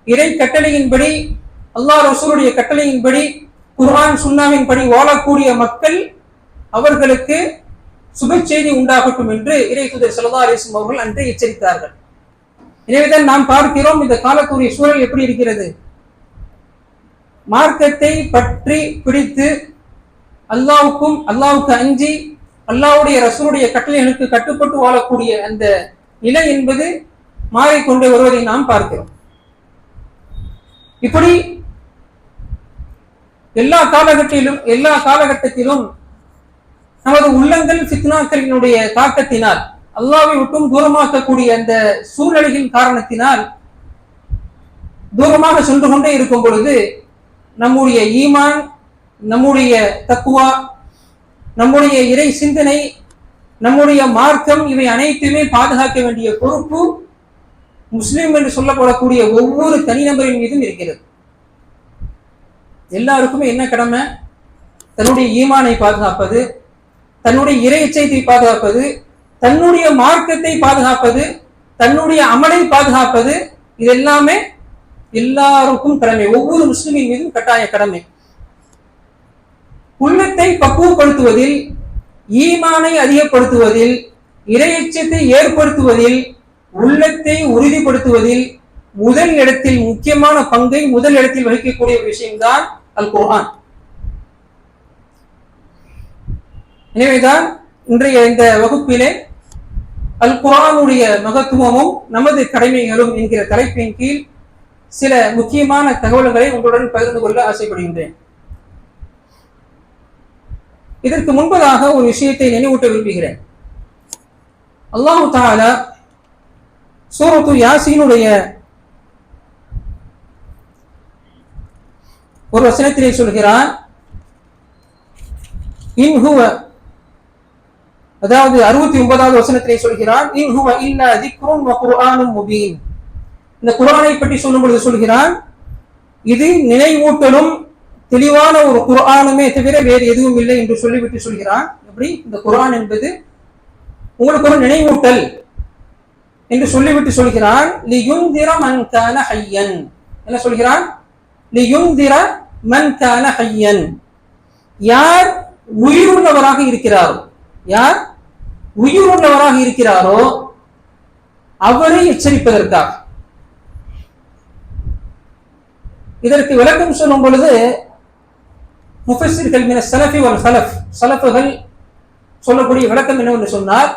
இறை கட்டளையின்படி, அல்லாஹ் ரசூலுடைய கட்டளையின்படி, குர்ஆன் சுன்னாவின் படி வாழக்கூடிய மக்கள் அவர்களுக்கு சுப செய்தி உண்டாகட்டும் என்று இறை தூதர் ஸல்லல்லாஹு அலைஹி வஸல்லம் அவர்கள் அன்றே எச்சரித்தார்கள். எனவேதான் நாம் பார்க்கிறோம் இந்த காலத்துடைய சூழல் எப்படி இருக்கிறது. மார்க்கத்தை பற்றி பிடித்து அல்லாஹ்வுக்கு அஞ்சி அல்லாஹ்வுடைய ரசூலுடைய கட்டளைகளுக்கு கட்டுப்பட்டு வாழக்கூடிய அந்த நிலை என்பது மாறிக்கொண்டே வருவதை நாம் பார்க்கிறோம். இப்படி எல்லா காலகட்டத்திலும் நமது உள்ளங்கள் ஃபித்னாக்களினுடைய தாக்கத்தினால், அல்லாஹ்வை விட்டும் தூரமாக்கக்கூடிய அந்த சூழ்நிலையின் காரணத்தினால் தூரமாக சென்று கொண்டே இருக்கும் பொழுது நம்முடைய ஈமான், நம்முடைய தக்வா, நம்முடைய இறை சிந்தனை, நம்முடைய மார்க்கம், இவை அனைத்துமே பாதுகாக்க வேண்டிய பொறுப்பு முஸ்லிம் என்று சொல்லப்படக்கூடிய ஒவ்வொரு தனிநபரின் மீதும் இருக்கிறது. எல்லாருக்குமே என்ன கடமை? தன்னுடைய ஈமானை பாதுகாப்பது, தன்னுடைய இறை இச்சையை பாதுகாப்பது, தன்னுடைய மார்க்கத்தை பாதுகாப்பது, தன்னுடைய அமலை பாதுகாப்பது. இது எல்லாமே எல்லாருக்கும் கடமை, ஒவ்வொரு முஸ்லிமின் மீதும் கட்டாய கடமை. உள்ளத்தை பக்குவப்படுத்துவதில், ஈமானை அதிகப்படுத்துவதில், இறை இச்சத்தை ஏற்படுத்துவதில், உள்ளத்தை உறுதிப்படுத்துவதில் முதல் இடத்தில் முக்கியமான பங்கை முதல் இடத்தில் வகிக்கக்கூடிய விஷயம்தான் அல் குர்ஆன். எனவேதான் இன்றைய இந்த வகுப்பிலே அல் குர்ஆனுடைய மகத்துவமும் நமது கடமைகளும் என்கிற தலைப்பின் கீழ் சில முக்கியமான தகவல்களை உங்களுடன் பகிர்ந்து கொள்ள ஆசைப்படுகின்றேன். இதற்கு முன்பதாக ஒரு விஷயத்தை நினைவூட்ட விரும்புகிறேன். அல்லாஹ் தஆலா சூரத்து யாசீனுடைய ஒரு வசனத்திலே சொல்கிறான், அதாவது 69வது வசனத்திலே சொல்கிறான், இன் ஹுவ இல்லா திக்ருன் வ குர்ஆனும் முபீன். இந்த குர்ஆனை பற்றி சொல்லும் பொழுது சொல்கிறான், இது நினைவூட்டலும் தெளிவான ஒரு குர்ஆனுமே தவிர வேறு எதுவும் இல்லை என்று சொல்லிவிட்டு சொல்கிறான். எப்படி? இந்த குர்ஆன் என்பது உங்களுக்கு ஒரு நினைவூட்டல் என்று சொல்லிவிட்டு சொல்கிறான், லியுன்திர மன் கான ஹய்யன். என்ன சொல்கிறான்? லியுன்திர மன் கான ஹய்யன். யார் உயிருள்ளவராக இருக்கிறாரோ, யார் உயிருள்ளவராக இருக்கிறாரோ அவரை எச்சரிப்பதற்காக. இதற்கு விளக்கம் சொல்லும் பொழுது முஃபஸ்ஸிர்கள் மின ஸலஃபி வல் ஸலஃப், ஸலஃபுகள் சொல்லக்கூடிய விளக்கம் என்னவென்று சொன்னால்,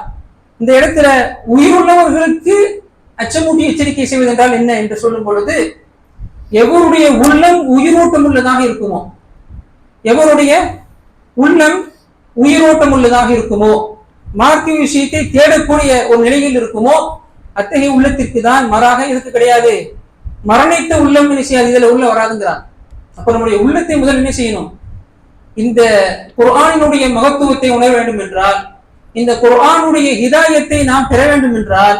இந்த இடத்துல உயிருள்ளவர்களுக்கு அச்சமூட்டி எச்சரிக்கை செய்வதென்றால் என்ன என்று சொல்லும் பொழுது, எவருடைய உள்ளம் உயிரோட்டம் உள்ளதாக இருக்குமோ, எவருடைய உள்ளம் உயிரோட்டம் உள்ளதாக இருக்குமோ, மார்க்க விஷயத்தை தேடக்கூடிய ஒரு நிலையில் இருக்குமோ, அத்தகைய உள்ளத்திற்கு தான். மாறாக இதுக்கு கிடையாது. மரணித்த உள்ளம் என்ன செய்யாது, இதுல உள்ள வராதுங்கிறான். அப்ப நம்முடைய உள்ளத்தை முதல் என்ன செய்யணும்? இந்த குர்ஆனினுடைய மகத்துவத்தை உணர வேண்டும் என்றால், இந்த குர்ஆனுடைய ஹிதாயத்தை நாம் பெற வேண்டும் என்றால்,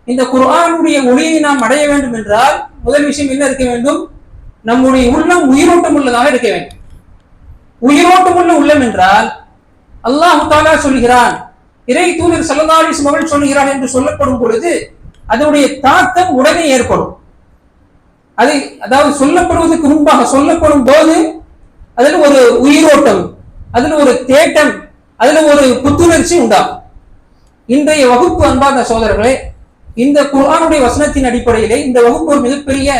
இந்த குர்ஆனுடைய ஒளியை நாம் அடைய வேண்டும் என்றால், முதல் விஷயம் என்ன இருக்க வேண்டும்? நம்முடைய உள்ளம் உயிரோட்டம் உள்ளதாக இருக்க வேண்டும். உயிரோட்டம் உள்ள உள்ளம் என்றால் அல்லாஹ் தஆலா சொல்கிறான், இறை தூதர் ஸல்லல்லாஹு அலைஹி வஸல்லம் அவர்கள் சொல்கிறான் என்று சொல்லப்படும் பொழுது அதனுடைய தாக்கம் உடனே ஏற்படும். அது அதாவது சொல்லப்படுவதற்கு முன்பாக சொல்லப்படும் போது அதில் ஒரு உயிரோட்டம், அதில் ஒரு தேட்டம், அதுல ஒரு புத்துணர்ச்சி உண்டாகும். இன்றைய வகுப்பு அன்பார்ந்த சகோதரர்களே, இந்த குர்ஆனுடைய வசனத்தின் அடிப்படையிலே இந்த வகுப்பு ஒரு மிகப்பெரிய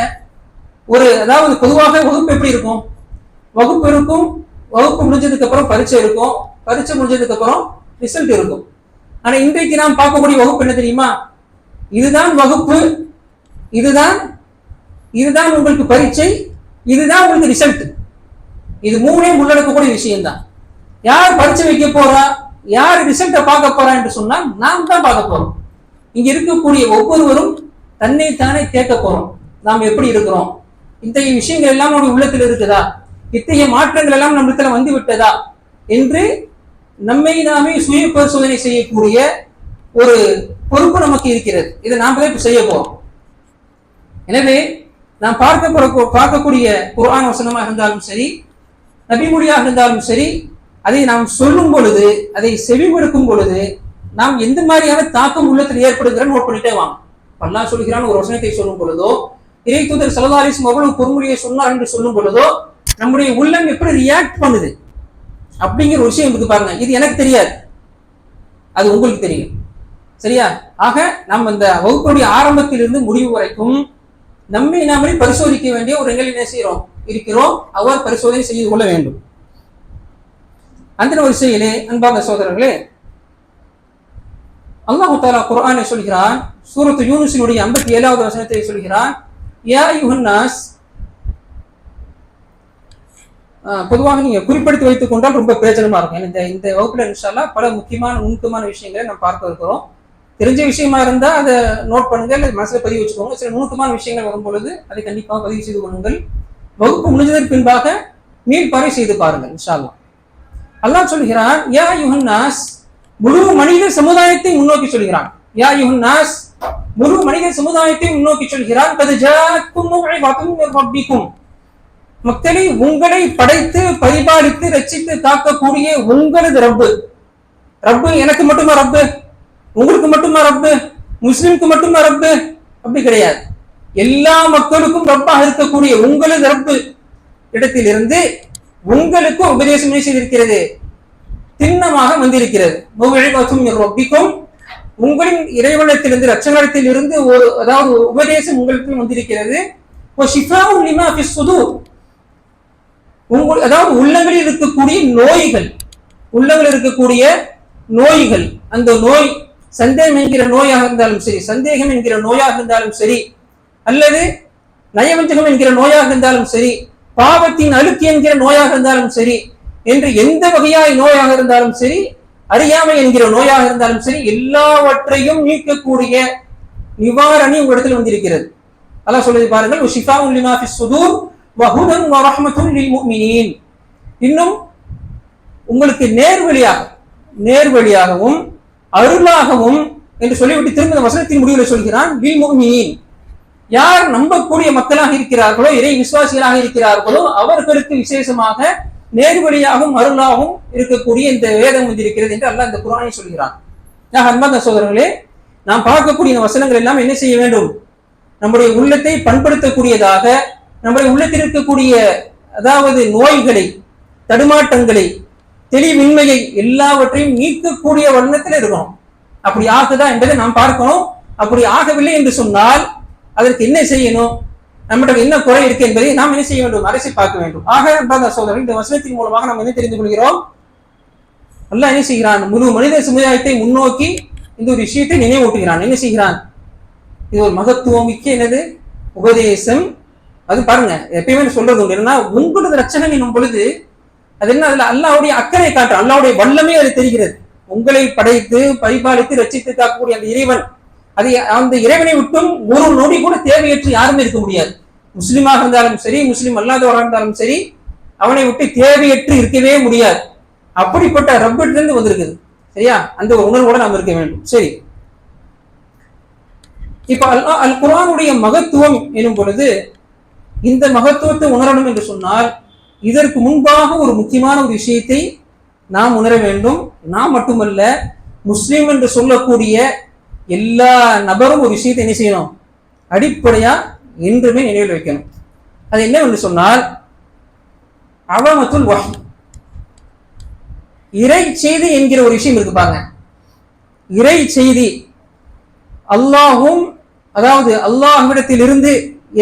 ஒரு, அதாவது பொதுவாக வகுப்பு எப்படி இருக்கும்? வகுப்பு இருக்கும், வகுப்பு முடிஞ்சதுக்கு அப்புறம் பரீட்சை இருக்கும், பரீட்சை முடிஞ்சதுக்கு அப்புறம் ரிசல்ட் இருக்கும். ஆனா இன்றைக்கு நாம் பார்க்கக்கூடிய வகுப்பு என்ன தெரியுமா? இதுதான் வகுப்பு, இதுதான் உங்களுக்கு பரீட்சை, இதுதான் உங்களுக்கு ரிசல்ட். இது மூணே உள்ளடக்கக்கூடிய விஷயம்தான். யார் பரீட்சை வைக்க போறா, யார் ரிசல்ட்டை பார்க்க போறா என்று சொன்னால் நாம் தான் பார்க்க போறோம். இங்க இருக்கக்கூடிய ஒவ்வொருவரும் தன்னை தானே கேட்க போறோம், நாம் எப்படி இருக்கிறோம், இத்தகைய விஷயங்கள் எல்லாம் நம்முடைய உள்ளத்தில் இருக்குதா, இத்தகைய மாற்றங்கள் எல்லாம் நம்மிடத்துல வந்து விட்டதா என்று நம்மை நாமே சுய பரிசோதனை செய்யக்கூடிய ஒரு பொறுப்பு நமக்கு இருக்கிறது. இதை நாம் தான் செய்ய போறோம். எனவே நாம் பார்க்கக்கூடிய குர்ஆன் வசனமாக இருந்தாலும் சரி, நபிமொழியாக இருந்தாலும் சரி, அதை நாம் சொல்லும் பொழுது, அதை செவிமடுக்கும் பொழுது நாம் எந்த மாதிரியான தாக்கம் உள்ளத்தில் ஏற்படுகிற நோட் பண்ணிட்டே வாங்க. அல்லாஹ் சொல்கிறான், ஒரு வசனத்தை சொல்லும் பொழுதோ இறை தூதர் ஸல்லல்லாஹு அலைஹி வஸல்லம் அவ்வளவு பொறுமொழியை சொன்னார் என்று சொல்லும் பொழுதோ நம்முடைய உள்ளம் எப்படி ரியாக்ட் பண்ணுது அப்படிங்கிற ஒரு விஷயம் இருக்கு பாருங்க. இது எனக்கு தெரியாது, அது உங்களுக்கு தெரியும். சரியா? ஆக நம்ம இந்த வகுப்புடைய ஆரம்பத்திலிருந்து முடிவு வரைக்கும் நம்மை நாமளே பரிசோதிக்க வேண்டிய ஒரு நிலையில் என்ன செய்கிறோம் இருக்கிறோம். அவ்வாறு பரிசோதனை செய்து கொள்ள வேண்டும். அந்த வரிசையிலே அன்பார்ந்த சகோதரர்களே, அல்லாஹ் தஆலா குர்ஆனை சொல்கிறான். சூரத்து யூனுஸினுடைய 57வது வசனத்தை சொல்கிறான். யா அய்யுஹன் நாஸ், பொதுவாக நீங்க குறிப்பிடுத்தி வைத்துக் கொண்டால் ரொம்ப பிரயோஜனமா இருக்கும். இந்த வகுப்புல இன்ஷா அல்லாஹ் பல முக்கியமான நுணுக்கமான விஷயங்களை நம்ம பார்க்க இருக்கிறோம். தெரிஞ்ச விஷயமா இருந்தா அதை நோட் பண்ணுங்க, இல்லை மனசுல பதிவு வச்சுக்கோங்க. சில நுணுக்கமான விஷயங்கள் வரும் பொழுது அதை கண்டிப்பாக பதிவு செய்து கொள்ளுங்கள். வகுப்பு முடிஞ்சதற்கு பின்பாக மீள்பார்வை செய்து பாருங்கள் இன்ஷா அல்லாஹ். அல்லாஹ் சொல்கிறான், யா அய்யுஹன் நாஸ், முழு மனித சமுதாயத்தை முன்னோக்கி சொல்கிறான். யா அய்யுஹன் நாஸ், முழு மனித சமுதாயத்தை முன்னோக்கி சொல்கிறான். கத் ஜாஅக்கும் மவ்இதத்தும் மிர் ரப்பிக்கும், மக்களை உங்களை படைத்து பரிபாலித்து ரட்சித்து காக்கக்கூடிய உங்களது ரப்பு. ரப்பு எனக்கு மட்டுமா ரப்பு, உங்களுக்கு மட்டுமா ரப்பு, முஸ்லிம்க்கு மட்டுமா ரப்பு? அப்படி கிடையாது. எல்லா மக்களுக்கும் ரப்பாக இருக்கக்கூடிய உங்களது ரப்பு இடத்திலிருந்து உங்களுக்கு உபதேசம் செய்திருக்கிறது, திண்ணமாக வந்திருக்கிறது. ரப்பிக்கும், உங்களின் இறைவனத்திலிருந்து ரட்சகத்தில் இருந்து ஒரு அதாவது உபதேசம் உங்களுக்கு வந்திருக்கிறது. அதாவது உள்ளங்களில் இருக்கக்கூடிய நோய்கள், உள்ளங்களில் இருக்கக்கூடிய நோய்கள், அந்த நோய் சந்தேகம் என்கிற நோயாக இருந்தாலும் சரி, சந்தேகம் என்கிற நோயாக இருந்தாலும் சரி, அல்லது நயவஞ்சகம் என்கிற நோயாக இருந்தாலும் சரி, பாவத்தின் அழுக்கு என்கிற நோயாக இருந்தாலும் சரி, என்று எந்த வகையாய் நோயாக இருந்தாலும் சரி, அறியாமை என்கிற நோயாக இருந்தாலும் சரி, எல்லாவற்றையும் நீக்கக்கூடிய நிவாரணி உங்களிடத்தில் வந்திருக்கிறது. அல்லாஹ் சொல்லுது பாருங்கள், ஷிஃபாஉன் லிமா ஃபிஸ் சுதூர் வ ஹுதன் வ ரஹ்மத்துன் லில் முஃமினீன். இன்னும் உங்களுக்கு நேர்வழியாகவும் அருளாகவும் என்று சொல்லிவிட்டு திரும்ப இந்த வசனத்தின் முடிவில் சொல்கிறான், லில் முஃமினீன், யார் நம்பக்கூடிய மக்களாக இருக்கிறார்களோ, இறை விசுவாசிகளாக இருக்கிறார்களோ அவர்களுக்கு விசேஷமாக நேர்வழியாகவும் அருளாகவும் இருக்கக்கூடிய இந்த வேதம் வந்திருக்கிறது என்று அல்லாஹ் இந்த குர்ஆனை சொல்கிறான். அன்பார்ந்த சகோதரர்களே, நாம் பார்க்கக்கூடிய இந்த வசனங்கள் எல்லாம் என்ன செய்ய வேண்டும்? நம்முடைய உள்ளத்தை பண்படுத்தக்கூடியதாக, நம்முடைய உள்ளத்தில் இருக்கக்கூடிய அதாவது நோய்களை, தடுமாட்டங்களை, தெளிவின்மையை எல்லாவற்றையும் நீக்கக்கூடிய வண்ணத்தில் இருக்கணும். அப்படி ஆகுதா என்பதை நாம் பார்க்கணும். அப்படி ஆகவில்லை என்று சொன்னால் அதற்கு என்ன செய்யணும், நம்மிடம் என்ன குறை இருக்கு என்பதை நாம் என்ன செய்ய வேண்டும்? அரசை பார்க்க வேண்டும். ஆக சகோதரர்கள், இந்த வசனத்தின் மூலமாக நாம் என்ன தெரிந்து கொள்கிறோம்? அல்லாஹ் என்ன செய்கிறான்? முழு மனித சமுதாயத்தை முன்னோக்கி இந்த ஒரு விஷயத்தை நினைவூட்டுகிறான். என்ன செய்கிறான்? இது ஒரு மகத்துவம் மிக்க என்னது உபதேசம். அது பாருங்க, எப்பயுமே சொல்றது உண்டு, என்னன்னா உங்களது ரட்சகன் என்னும் பொழுது அது என்ன, அதுல அல்லாஹ்வுடைய அக்கறை காட்டும், அல்லாஹ்வுடைய வல்லமே அது தெரிகிறது. உங்களை படைத்து பரிபாலித்து ரட்சித்து காக்கக்கூடிய அந்த இறைவன், அது அந்த இறைவனை விட்டும் ஒரு நொடி கூட தேவையற்று யாருமே இருக்க முடியாது. முஸ்லிமாக இருந்தாலும் சரி, முஸ்லிம் அல்லாதவராக இருந்தாலும் சரி, அவனை விட்டு தேவையற்று இருக்கவே முடியாது. அப்படிப்பட்ட ரப்பிலிருந்து வந்திருக்குது. சரியா? அந்த ஒரு உணர்வோட நாம் இருக்க வேண்டும். சரி, இப்ப அல் குர்ஆனுடைய மகத்துவம் எனும் பொழுது இந்த மகத்துவத்தை உணரணும் என்று சொன்னால் இதற்கு முன்பாக ஒரு முக்கியமான ஒரு விஷயத்தை நாம் உணர வேண்டும். நாம் மட்டுமல்ல, முஸ்லிம் என்று சொல்லக்கூடிய எல்லா நபரும் ஒரு விஷயத்தை என்ன செய்யணும்? அடிப்படையா என்றுமே நினைவில் வைக்கணும். அது என்ன என்று சொன்னால், அவமத்துல் வஹி, இறை செய்தி என்கிற ஒரு விஷயம் இருக்கு பாருங்க. இறை செய்தி அல்லாஹும், அதாவது அல்லாஹ்விடத்தில் இருந்து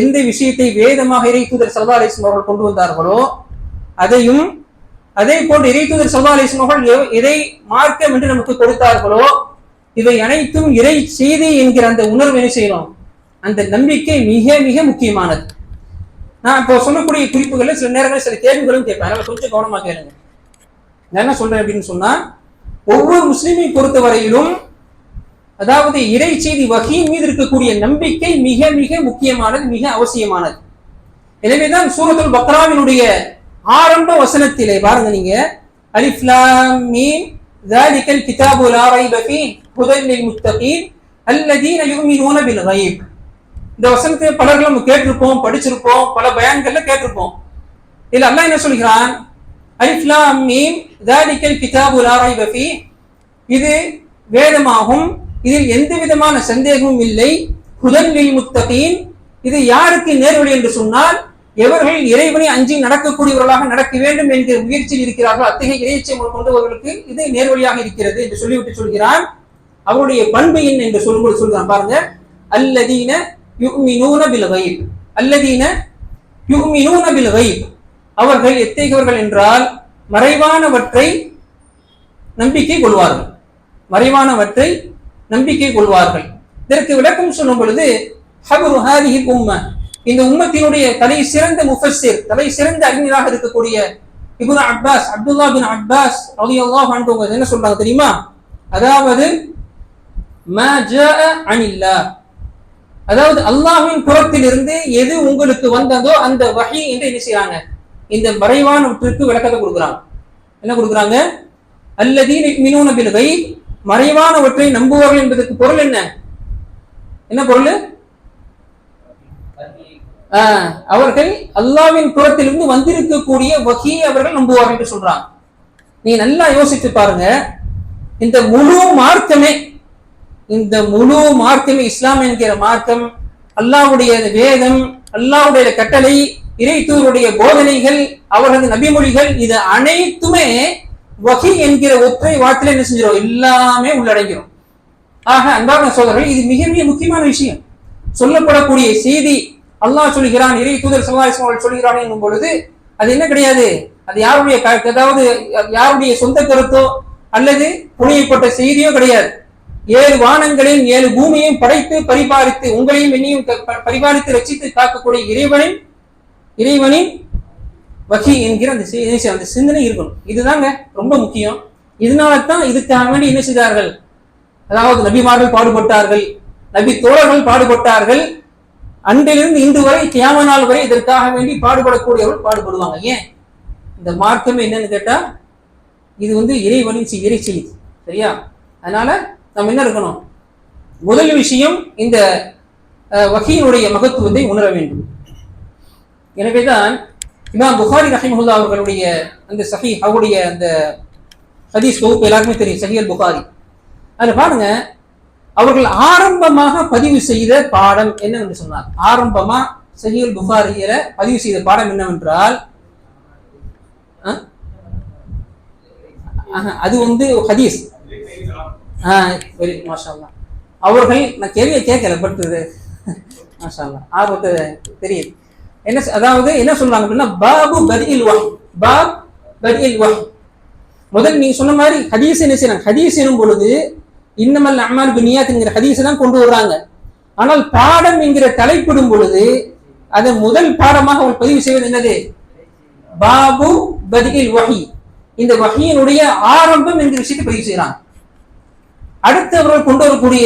எந்த விஷயத்தை வேதமாக இறை தூதர் ஸல்லல்லாஹு அலைஹி வஸல்லம் அவர்கள் கொண்டு வந்தார்களோ அதையும், அதே போன்று இறை தூதர் ஸல்லல்லாஹு அலைஹி வஸல்லம் அவர்கள் எதை மார்க்கம் என்று நமக்கு கொடுத்தார்களோ இவை அனைத்தும் இறை செய்தி என்கிற அந்த உணர்வு என்ன செய்யணும்? அந்த நம்பிக்கை மிக மிக முக்கியமானது. நான் இப்போ சொல்லக்கூடிய குறிப்புகளில் சில நேரங்களில் சில கேள்விகளும் கேட்பேன், அதனால கொஞ்சம் கவனமா கேளுங்க. நான் என்ன சொல்றேன் அப்படின்னு சொன்னா, ஒவ்வொரு முஸ்லிமை பொறுத்தவரையிலும் அதாவது இறை செய்தி வஹீயின் மீது இருக்கக்கூடிய நம்பிக்கை மிக மிக முக்கியமானது, மிக அவசியமானது. எனவேதான் சூரத்துல் பக்ராவினுடைய ஆரம்ப வசனத்திலே பாருங்க, நீங்க அலிஃப் லாம் மீம் ذلك الكتاب لا ريب فيه هدى للمتقين الذين يؤمنون بالغيب. இந்த வசனத்தை பலர்கள் நம்ம கேட்டிருப்போம், படிச்சிருப்போம், பல பயான்கள்ல கேட்டிருப்போம். இதுல அல்லாஹ் என்ன சொல்கிறான்? அலிஃப் லாம் மீம் ذلك الكتاب لا ريب فيه, இது வேதமாகும், இதில் எந்த விதமான சந்தேகமும் இல்லை. ஹுதன் லில் முத்தகீன், இது யாருக்கு நேர்வழி என்று சொன்னால், எவர்கள் இறைவனை அஞ்சி நடக்கக்கூடியவர்களாக நடக்க வேண்டும் என்கிற முயற்சியில் இருக்கிறார்கள், அத்தகைய இறைச்சை கொண்டவர்களுக்கு இது நேர்வழியாக இருக்கிறது என்று சொல்லிவிட்டு சொல்கிறான். அவருடைய பண்பு என்ன என்று சொல்லும்போது சொல்கிறான் பாருங்க, அல்லதீன யுமினூன பில் கைப். அல்லதீன யுமினூன பில் கைப், அவர்கள் எத்தகையவர்கள் என்றால் மறைவானவற்றை நம்பிக்கை கொள்வார்கள். மறைவானவற்றை நம்பிக்கை கொள்வார்கள். இதற்கு விளக்கம் சொல்லும் பொழுது, ஹப்ரு ஹாதிஹி உம்ம, இந்த உம்மத்தினுடைய தலை சிறந்த முஃபஸ்ஸிர், தலை சிறந்த அறிஞராக இருக்கக்கூடிய இப்னு அப்பாஸ், அப்துல்லா பின் அப்பாஸ் ரலியல்லாஹு அன்ஹு என்ன சொல்றாங்க தெரியுமா? அதாவது மா ஜாஅ அனில்லாஹ், அதாவது அல்லாஹ்வின் புறத்திலிருந்து எது உங்களுக்கு வந்ததோ அந்த வஹி என்று என்ன செய்றாங்க, இந்த மறைவானவற்றுக்கு விளக்கத்தை கொடுக்குறாங்க. என்ன கொடுக்குறாங்க? அல்லதீன யுமினூன பில் கைப், மறைவானவற்றை நம்புவார்கள் என்பதற்கு பொருள் என்ன? என்ன பொருள்? அவர்கள் அல்லாஹ்வின் புறத்திலிருந்து வந்திருக்கக்கூடிய வஹியை அவர்கள் நம்புவார்கள் என்று சொல்றாங்க. நீ நல்லா யோசித்து பாருங்க, இந்த முழு மார்க்கமே இஸ்லாம் என்கிற மார்க்கம், அல்லாஹ்வுடைய வேதம், அல்லாஹ்வுடைய கட்டளை, இறை தூதருடைய போதனைகள், அவரது நபிமொழிகள், இது அனைத்துமே வஹி என்கிற ஒற்றை வார்த்தையில என்ன செஞ்சிடும், எல்லாமே உள்ளடங்கிறோம். ஆக அன்பான சகோதரர்கள், இது மிக மிக முக்கியமான விஷயம். சொல்லப்படக்கூடிய செய்தி அல்லாஹ் சொல்கிறான், இறை தூதர் ஸல்லல்லாஹு அலைஹி வஸல்லம் சொல்கிறான் என்னும் பொழுது அது என்ன கிடையாது, அது யாருடைய அதாவது யாருடைய சொந்த கருத்தோ அல்லது புனையப்பட்ட செய்தியோ கிடையாது. 7 வானங்களையும் 7 பூமியையும் படைத்து பரிபாலித்து உங்களையும் என்னையும் பரிபாலித்து ரட்சித்து காக்கக்கூடிய இறைவனின் வஹி என்கிற அந்த சிந்தனை இருக்கணும். இதுதாங்க ரொம்ப முக்கியம். இதனால தான் இதுக்காக வேண்டி என்ன செய்தார்கள், அதாவது நபிமார்கள் பாடுபட்டார்கள், நபி தோழர்கள் பாடுபட்டார்கள். அன்றிலிருந்து இன்று வரை கியாமத் நாள் வரை இதற்காக வேண்டி பாடுபடக்கூடியவர்கள் பாடுபடுவாங்க. ஏன்? இந்த மார்க்கம் என்னன்னு கேட்டா, இது இறைவனின் இறை செய்தி. சரியா? அதனால நம்ம என்ன இருக்கணும், முதல் விஷயம் இந்த வஹீனுடைய மகத்துவத்தை உணர வேண்டும். எனவேதான் இமாம் புகாரி ரஹிமஹுல்லாஹ் அவர்களுடைய அந்த சஹீஹ், அவருடைய அந்த ஹதீஸ் தொகுப்பு எல்லாருக்குமே தெரியும், சஹீஹ் அல் புகாரி. அதுல பாருங்க, அவர்கள் ஆரம்பமாக பதிவு செய்த பாடம் என்னவென்று சொன்னார். ஆரம்பமா சஹீஹ் அல் புகாரியில பதிவு செய்த பாடம் என்னவென்றால், அது ஹதீஸ். மாஷா அல்லாஹ். அவர்கள், நான் கேள்வியை கேட்கல, பட் மாஷா அல்லாஹ் ஆர்வத்தை தெரியுது. என்ன, அதாவது என்ன சொல்றாங்க அப்படின்னா, பாபு பத்இல் வஹ், பாப் பத்இல் வஹ். முதல் நீங்க சொன்ன மாதிரி ஹதீஸ் என்ன செய்யறாங்க, ஹதீஸ் எனும் பொழுது இன்னமல் அமால் பின்னியாத் என்கிற ஹதீஸ் தான் கொண்டு வர்றாங்க. ஆனால் பாடம் என்கிற தலைப்பிடும் பொழுது அதன் முதல் பாடமாக அவர் பதிவு செய்வது என்னது, பாபு பத்இல் வஹி, இந்த வஹியினுடைய ஆரம்பம் என்கிற விஷயத்தை பதிவு செய்யறாங்க. அடுத்து அவர்கள் கொண்டு வரக்கூடிய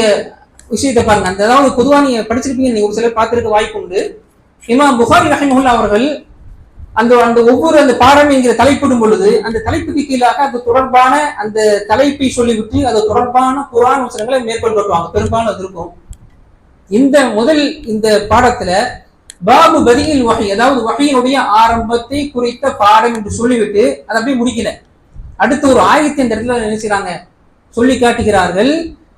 விஷயத்தை பாருங்க. அந்த அதாவது பொதுவாக நீங்க படிச்சிருப்பீங்க, நீங்க ஒரு சிலர் பார்த்திருக்க வாய்ப்பு உண்டு. இமாம் புகாரி ரஹிமஹுல்லாஹ் அவர்கள் அந்த ஒவ்வொரு அந்த பாடம் என்கிற தலைப்பிடும் பொழுது அந்த தலைப்புக்கு கீழாக அது தொடர்பான அந்த தலைப்பை சொல்லிவிட்டு அது தொடர்பான குர்ஆன் வசனங்களை மேற்கொண்டு வருவாங்க. பெரும்பாலும் அது இருக்கும். இந்த பாடத்துல பாபு பத்இல் வஹி, அதாவது வஹியினுடைய ஆரம்பத்தை குறித்த பாடம் என்று சொல்லிவிட்டு அதை அப்படியே முடிக்கல. அடுத்து ஒரு ஆயத்தை இந்த இடத்துல என்ன செய்றாங்க, சொல்லி காட்டுகிறார்கள்.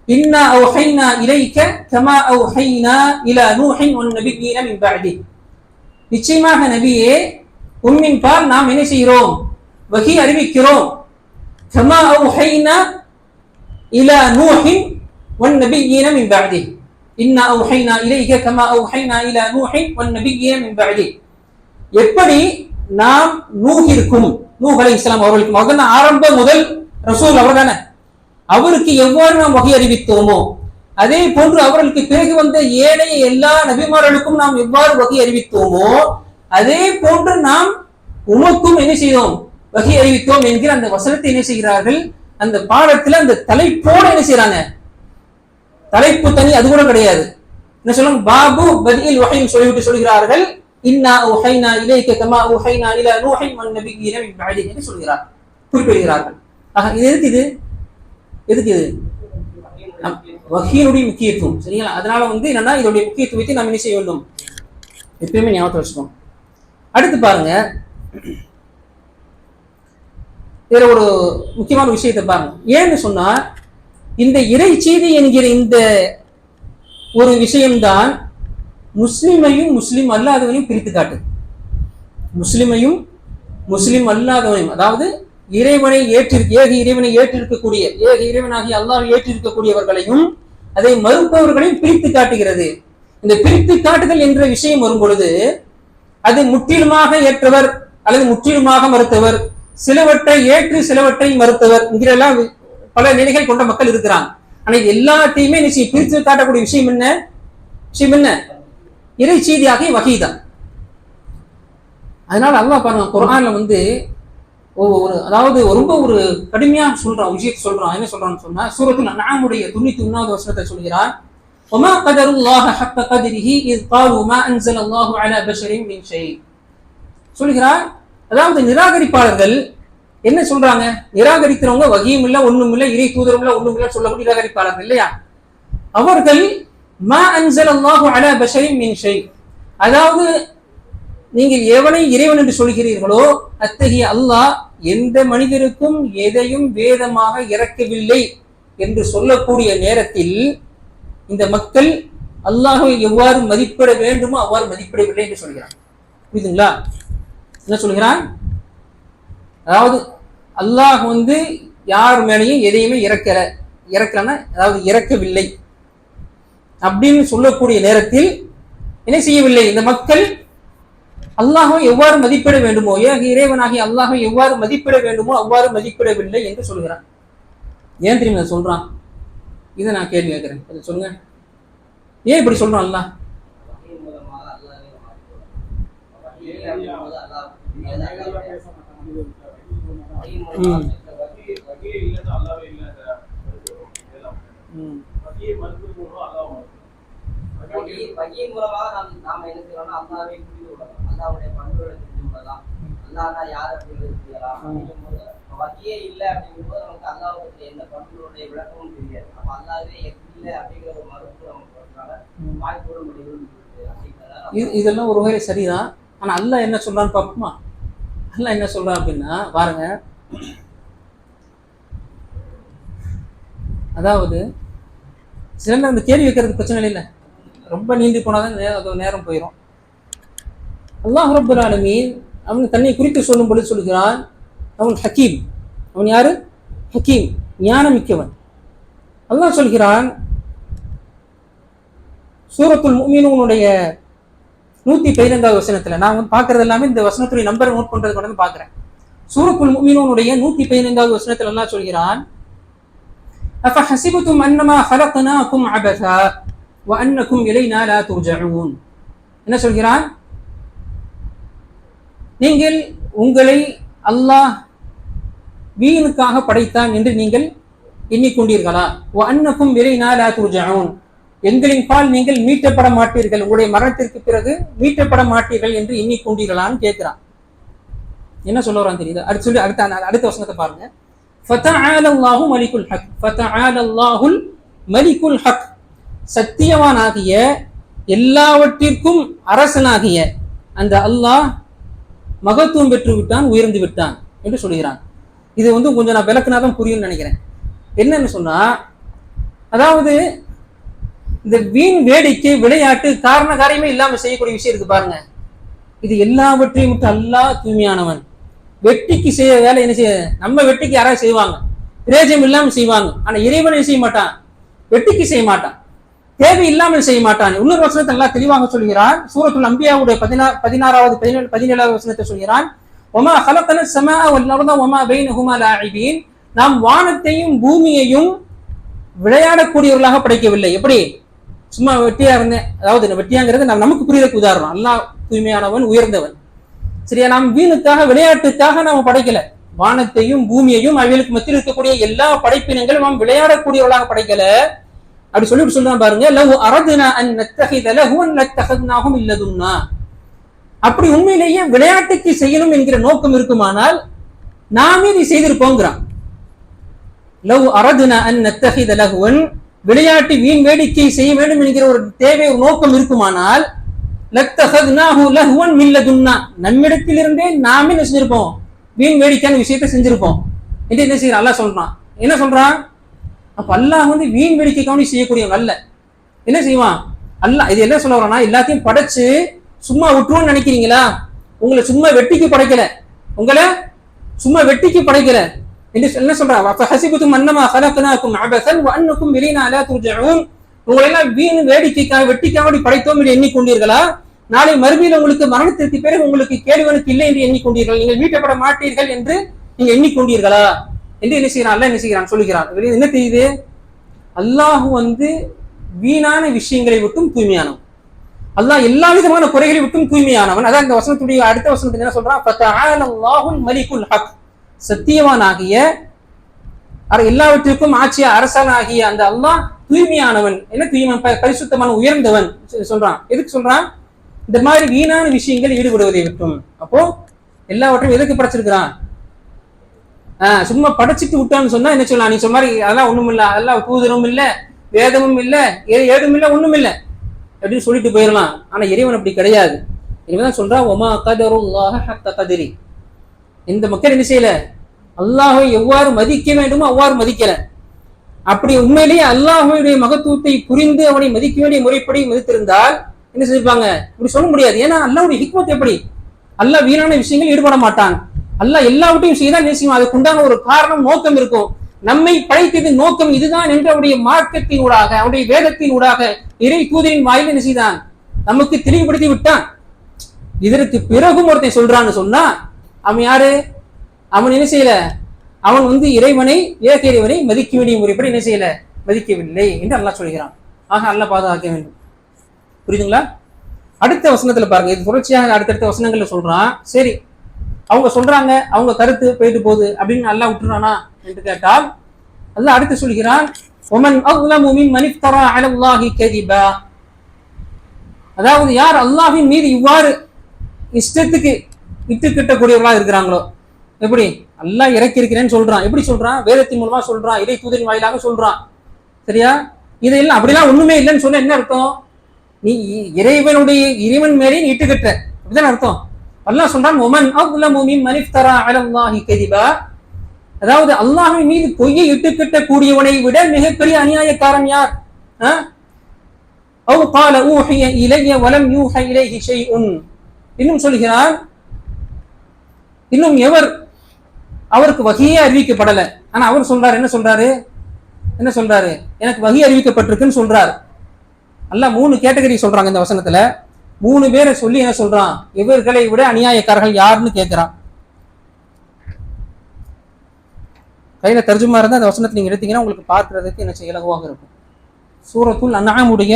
இன்னா அவ்ஹைனா இலைக கமா அவ்ஹைனா இலா நூஹின் வன் நபிய்யின மின் பஅதி, நிச்சயமாக நபியே உம்மின் பால் நாம் என்ன செய்கிறோம், வஹி அறிவிக்கிறோம். கமா அவ்ஹைனா இலா நூஹின் வன் நபிய்யின மின் பஅதி, இன்னா அவ்ஹைனா இலைக கமா அவ்ஹைனா இலா நூஹின் வன் நபிய்யின மின் பஅதி, எப்படி நாம் நூஹிற்கும், நூஹ் அலைஹிஸ்ஸலாம் அவர்களுக்கு முதல் ரசூல் அவர் தானே, அவருக்கு எவ்வாறு நாம் வஹி அறிவித்தோமோ அதே போன்று அவர்களுக்கு பிறகு வந்த ஏனைய எல்லா நபிமார்களுக்கும் நாம் எவ்வாறு வஹி அறிவித்தோமோ அதே போன்று நாம் உமக்கும் என்ன செய்தோம், வஹி அறிவித்தோம் என்கிற அந்த வசனத்தை என்ன செய்கிறார்கள், அந்த பாடத்துல அந்த தலைப்போடு என்ன செய்யறாங்க, தலைப்பு தனி அது கூட கிடையாது, என்ன சொல்லுங்க, பாபு பத்இல் வஹி சொல்லிவிட்டு சொல்கிறார்கள். இன்னா அவ்ஹைனா இலைக கமா அவ்ஹைனா இலா நூஹின் வன் நபிய்யின மின் பஅதி என்று சொல்கிறார், குறிப்பிடுகிறார்கள். ஆக இது எதுக்கு இது வஹீனுடைய முக்கியத்துவம். சரிங்களா? அதனால என்னன்னா இதோடைய முக்கியத்துவத்தை நாம் என்ன செய்ய வேண்டும், எப்பயுமே ஞாபகத்தில் வச்சுக்கணும். அடுத்து பாருங்க, இதுல ஒரு முக்கியமான விஷயத்தை பாருங்க. ஏன்னு சொன்னா, இந்த இறை செய்தி என்கிற இந்த ஒரு விஷயம்தான் முஸ்லிமையும் முஸ்லிம் அல்லாதவனையும் பிரித்து காட்டு. முஸ்லிமையும் முஸ்லிம் அல்லாதவனையும், அதாவது இறைவனை ஏக இறைவனை ஏற்றிருக்கக்கூடிய, ஏக இறைவனாகி அல்லாஹ் ஏற்றிருக்கக்கூடியவர்களையும் அதை மறுப்பவர்களையும் பிரித்து காட்டுகிறது. இந்த பிரித்து காட்டுதல் என்ற விஷயம் வரும் பொழுது அது முற்றிலுமாக ஏற்றவர் அல்லது முற்றிலுமாக மறுத்தவர், சிலவற்றை ஏற்று சிலவற்றை மறுத்தவர் என்கிறெல்லாம் பல நிலைகள் கொண்ட மக்கள் இருக்கிறாங்க. ஆனா இது எல்லாத்தையுமே நிச்சயம் பிரித்து காட்டக்கூடிய விஷயம் என்ன? இறை செய்தியாக வகைதான். அதனால அல்லாஹ் பாருங்க குர்ஆன்ல அதாவது ரொம்ப ஒரு கடுமையா சொல்றான், விஷயத்தை சொல்றான். என்ன சொல்றான்னு சொன்னா, சூரத்துல் அன்ஆமுடைய 91வது வசனத்தை சொல்கிறான், وما قدر الله حق قدره إذ قالوا ما أنزل الله على بشر من شيء. சொல்கிறார், அதாவது நிராகரிப்பாளர்கள் என்ன சொல்றாங்க, நிராகரிக்கிறவங்க வகியும் இல்ல ஒண்ணும் இல்ல, இறை தூதரும் இல்ல ஒண்ணும் இல்ல சொல்லக்கூடிய நிராகரிப்பாளர்கள் இல்லையா, அவர்கள் மா அன்ஸல அல்லாஹு அலா பஷரின் மின் ஷை, அதாவது நீங்கள் எவனை இறைவன் என்று சொல்கிறீர்களோ அத்தகைய அல்லாஹ் எந்த மனிதருக்கும் எதையும் வேதமாக இறக்கவில்லை என்று சொல்லக்கூடிய நேரத்தில் இந்த மக்கள் அல்லாஹை எவ்வாறு மதிப்பிட வேண்டுமோ அவ்வாறு மதிப்பிடவில்லை என்று சொல்கிறான். புரியுதுங்களா? என்ன சொல்கிறான், அதாவது அல்லாஹ் யார் மேலேயும் எதையுமே இறக்கலன்னா அதாவது இறக்கவில்லை அப்படின்னு சொல்லக்கூடிய நேரத்தில் என்ன செய்யவில்லை, இந்த மக்கள் அல்லாஹை எவ்வாறு மதிப்பிட வேண்டுமோ, இறைவனாகி அல்லாஹை எவ்வாறு மதிப்பிட வேண்டுமோ அவ்வாறு மதிப்பிடவில்லை என்று சொல்கிறான். ஏன் தெரியுமா சொல்றான்? இதை நான் கேள்வி கேட்கிறேன், அதை சொல்லுங்க. ஏன் இப்படி சொல்றான் அல்லாஹ்? இதெல்லாம் ஒரு வகை சரிதான். ஆனா அல்லாஹ் என்ன சொல்றான்னு பார்ப்போமா? அல்லாஹ் என்ன சொல்றான் அப்படின்னா பாருங்க, அதாவது சில அந்த கேள்வி வைக்கிறதுக்கு பிரச்சனை இல்லை, ரொம்ப நீண்டு போனாதான் நேரம் போயிடும். அல்லாஹ் ரப்பல் ஆலமீன் அவன் தன்னை குறித்து சொல்லும் பொழுது சொல்கிறான், அவன் ஹக்கீம். அவன் யாரு? ஹக்கீம், ஞானமிக்கவன். அல்லாஹ் சொல்கிறான் சூரத்துல் முஃமினூனுடைய 115வது வசனத்துல, நான் பார்க்கறது எல்லாமே இந்த வசனத்துடைய நம்பரை நோட் பண்றது கொண்டு பார்க்கிறேன். சூரத்துல் முஃமினூனுடைய 115வது வசனத்துல அல்லாஹ் சொல்கிறான், அஃபஹஸிபதும் அன்னமா ஹலக்னாகும் அபஸா வ அன்னகும் இலைனா லா துர்ஜஊன். என்ன சொல்கிறான், நீங்கள் உங்களை அல்லாஹ் வீணுக்காக படைத்தான் என்று நீங்கள் எண்ணிக்கொண்டீர்களா? வ அன்னகும் இலைனா லா துர்ஜஊன், எங்களின் பால் நீங்கள் மீட்டப்பட மாட்டீர்கள், உங்களுடைய மரணத்திற்கு பிறகு மீட்டப்பட மாட்டீர்கள் என்று எண்ணிக்கொண்டீர்களான்னு கேட்கிறான். என்ன சொல்ல வரான்னு தெரியுது? அடுத்த வசனத்தை பாருங்க. ஃபதஆலல்லாஹு மலிகுல் ஹக், ஃபதஆலல்லாஹுல் மலிகுல் ஹக், சத்தியவானாகிய எல்லாவற்றிற்கும் அரசனாகிய அந்த அல்லாஹ் மகத்துவம் பெற்று விட்டான், உயர்ந்து விட்டான் என்று சொல்கிறான். இது கொஞ்சம் நான் விளக்குனாதான் புரியும்னு நினைக்கிறேன். என்னன்னு சொன்னா, அதாவது இந்த வீண் வேடிக்கை விளையாட்டு காரண காரியமே இல்லாம செய்யக்கூடிய விஷயம் இருக்கு பாருங்க, இது எல்லாவற்றையும் விட்டு அல்லாஹ் தூய்மையானவன். வெட்டிக்கு செய்ய வேலை என்ன செய்ய, நம்ம வெட்டிக்கு யாராவது செய்வாங்க, பிரயோஜனம் இல்லாமல் செய்வாங்க. ஆனா இறைவனை செய்ய மாட்டான், வெட்டிக்கு செய்ய மாட்டான், தேவை இல்லாமல் செய்ய மாட்டான். இன்னொரு வசனத்தை எல்லாம் தெளிவாக சொல்கிறான். சூரத்துல் அம்பியாவுடைய 16வது 17வது வசனத்தை சொல்கிறான், ஒமா ஹலக்னா ஸமாஅ வல் அர்த வமா பைனஹுமா லாஇபீன், நாம் வானத்தையும் பூமியையும் விளையாடக்கூடியவர்களாக படைக்கவில்லை. எப்படி? சும்மா வெட்டியா இருந்தேன், அதாவது வெட்டியாங்கிறது நமக்கு புரியறதுக்கு உதாரணம். அல்லாஹ் தூய்மையானவன், உயர்ந்தவன். சரியா? நாம் வீணுக்காக விளையாட்டுக்காக நாம படைக்கல. வானத்தையும் பூமியையும் அவைகளுக்கு மத்தியில் இருக்கக்கூடிய எல்லா படைப்பினங்களும் நாம் விளையாடக்கூடியவர்களாக படைக்கல. அப்படி சொல்றான் பாருங்க, லவ் அரதுனா அன் நத்தஹித லஹுவன் லத்தஹத்னாஹும் இல்லதுன்னா, அப்படி உண்மையிலேயே விளையாட்டுக்கு செய்யணும் என்கிற நோக்கம் இருக்குமானால் நாமே இதை செய்திருப்போங்கிறான். லவ் அரதுனா அன் நத்தஹித லஹுவன், விளையாட்டு வீண் வேடிக்கை செய்ய வேண்டும் என்கிற ஒரு தேவை, ஒரு நோக்கம் இருக்குமானால் லத்தஹத்னாஹு லஹுவன் மின் லதுன்னா, நம்மிடத்திலிருந்தே நாமே என்ன செஞ்சிருப்போம், வீண் வேடிக்கையான விஷயத்தை செஞ்சிருப்போம் என்று என்ன செய்யறான் அல்லாஹ் சொல்றான். என்ன சொல்றான்? அப்ப அல்லாஹ் வீண் வேடிக்கை கவனி செய்யக்கூடியவன் அல்ல. என்ன செய்வான்? அல்லாஹ் இது என்ன சொல்ல வரோம்னா, எல்லாத்தையும் படைச்சு சும்மா விட்டுருவோம்னு நினைக்கிறீங்களா? உங்களை சும்மா வெட்டிக்கு படைக்கல, உங்களை சும்மா வெட்டிக்கு படைக்கல. என்ன சொல்றா, ஃபஹஸிபதும் அன்னமா ஹலக்னாகும் அபஸன் வ அன்னகும் இலைனா லா துர்ஜஊன். உங்களை எல்லாம் வீண் வேடிக்கைக்காக வெட்டிக்காக படைத்தோம் என்று எண்ணிக்கொண்டீர்களா? நாளை மறுமையில் உங்களுக்கு மரணத்திற்கு பிறகு உங்களுக்கு கேள்வனுக்கு இல்லை என்று எண்ணிக்கொண்டீர்கள், நீங்கள் மீட்டப்பட மாட்டீர்கள் என்று நீங்க எண்ணிக்கொண்டீர்களா என்று என்ன செய்யறான், அல்ல என்ன செய்யறான் சொல்லுகிறான். என்ன தெரியுது, அல்லாஹ் வீணான விஷயங்களை விட்டும் தூய்மையானவன், அல்லாஹ் எல்லா விதமான குறைகளை விட்டும் தூய்மையானவன். அதான் இந்த வசனத்துடைய அடுத்த வசனத்துக்கு என்ன சொல்றான், ஃபதஆலல்லாஹுல் மலிகுல் ஹக், சத்தியவானாகிய எல்லாவற்றிற்கும் ஆட்சிய அரசன் ஆகிய அந்த அல்லாஹ் தூய்மையானவன். என்ன தூய்மை, பரிசுத்தமான உயர்ந்தவன் சொல்றான். எதுக்கு சொல்றான், இந்த மாதிரி வீணான விஷயங்கள் ஈடுபடுவதை விட்டும். அப்போ எல்லாவற்றையும் எதுக்கு படைச்சிருக்கிறான், சும்மா படைச்சிட்டு விட்டான்னு சொன்னா என்ன சொல்லலாம், நீ சொன்ன மாதிரி அதெல்லாம் ஒண்ணும் இல்ல, அதெல்லாம் தூதரும் இல்ல, வேதமும் இல்ல, ஏதும் இல்ல, ஒண்ணும் இல்ல அப்படின்னு சொல்லிட்டு போயிடலாம். ஆனா இறைவன் அப்படி கிடையாது. இறைவன் சொல்றா, ஒமா கதருல்லாஹ ஹக்க கதிரி, இந்த மக்கள் என்ன செய்யல, அல்லாஹை எவ்வாறு மதிக்க வேண்டுமோ அவ்வாறு மதிக்கல. அப்படி உண்மையிலேயே அல்லாஹுடைய மகத்துவத்தை புரிந்து அவனை மதிக்க வேண்டிய முறைப்படி மதித்திருந்தால் என்ன செஞ்சிருப்பாங்க, இப்படி சொல்ல முடியாது. ஏன்னா அல்லாஹ்வுடைய ஹிக்மத் எப்படி, அல்லாஹ் வீணான விஷயங்கள் ஈடுபட மாட்டான். அல்லாஹ் எல்லாவற்றையும் செய்தால் நேசிக்கும், அதுக்கு உண்டான ஒரு காரணம், நோக்கம் இருக்கும். நம்மை படைத்தது நோக்கம் இதுதான் என்று அவருடைய மார்க்கத்தின் ஊடாக, அவருடைய வேதத்தின் ஊடாக, இறை தூதரின் வாயில் என்ன செய்தான், நமக்கு தெளிவுபடுத்தி விட்டான். இதற்கு பிறகும் ஒருத்தன் சொல்றான்னு சொன்னா அவன் யாரு, அவன் என்ன செய்யல, அவன் இறைவனை, ஏக இறைவனை மதிக்க வேண்டிய முறைப்படி என்ன செய்யல, மதிக்கவில்லை என்று அல்லாஹ் சொல்கிறான். ஆக அல்லாஹ் பாதுகாக்க வேண்டும். புரியுதுங்களா? அடுத்த வசனத்துல பாருங்க, இது தொடர்ச்சியாக அடுத்தடுத்த வசனங்கள்ல சொல்றான். சரி, அவங்க சொல்றாங்க, அவங்க கருத்து போயிட்டு போகுது அப்படின்னு அல்லாஹ் விட்டுறானா என்று கேட்டால் அல்லாஹ் அடுத்து சொல்கிறான், ஒமன் அஸ்லமு மிம்மன் இஃப்தரா அலல்லாஹி கதிபா, அதாவது யார் அல்லாஹ்வின் மீது இவ்வாறு இஷ்டத்துக்கு இட்டு கட்டக்கூடியவர்களா இருக்கிறாங்களோ. எப்படி அல்லாஹ் இறக்கி இருக்கிறேன்னு சொல்றான், எப்படி சொல்றான், வேதத்தின் மூலமா சொல்றான், இறை தூதரின் வாயிலாக சொல்றான். சரியா? இதெல்லாம் அப்படிலாம் ஒண்ணுமே இல்லைன்னு சொன்ன என்ன அர்த்தம், நீ இறைவன் மேலே நீ இட்டுக்கட்ட, அப்படிதான் அர்த்தம். அல்லாஹ் சொல்றான், ஒமன் அஸ்லமு மிம்மன் இஃப்தரா அலல்லாஹி கதிபா, அதாவது அல்லாஹ்வின் மீது பொய்யை இட்டுக்கட்ட கூடியவனை விட மிகப்பெரிய அநியாயக்காரன் யார்? அவ் قال ஊஹிய இலைய வலம் யூஹ இலைஹி ஷைஉன், இன்னும் சொல்கிறான், இன்னும் எவர் அவருக்கு வஹியே அறிவிக்கப்படல, ஆனா அவர் சொல்றாரு, என்ன சொல்றாரு, எனக்கு வஹி அறிவிக்கப்பட்டிருக்குன்னு சொல்றாரு. அல்லாஹ் 3 கேட்டகரி சொல்றாங்க இந்த வசனத்துல. 3 பேரை சொல்லி என்ன சொல்றான், இவர்களை விட அநியாயக்காரர்கள் யாருன்னு கேட்கிறான். கையில தர்ஜுமா இருந்தா அந்த வசனத்தை நீங்க எடுத்தீங்கன்னா உங்களுக்கு பார்க்கறதுக்கு என்ன செய்ய இலகுவாக இருக்கும். சூரத்துல் அன்ஆமுடைய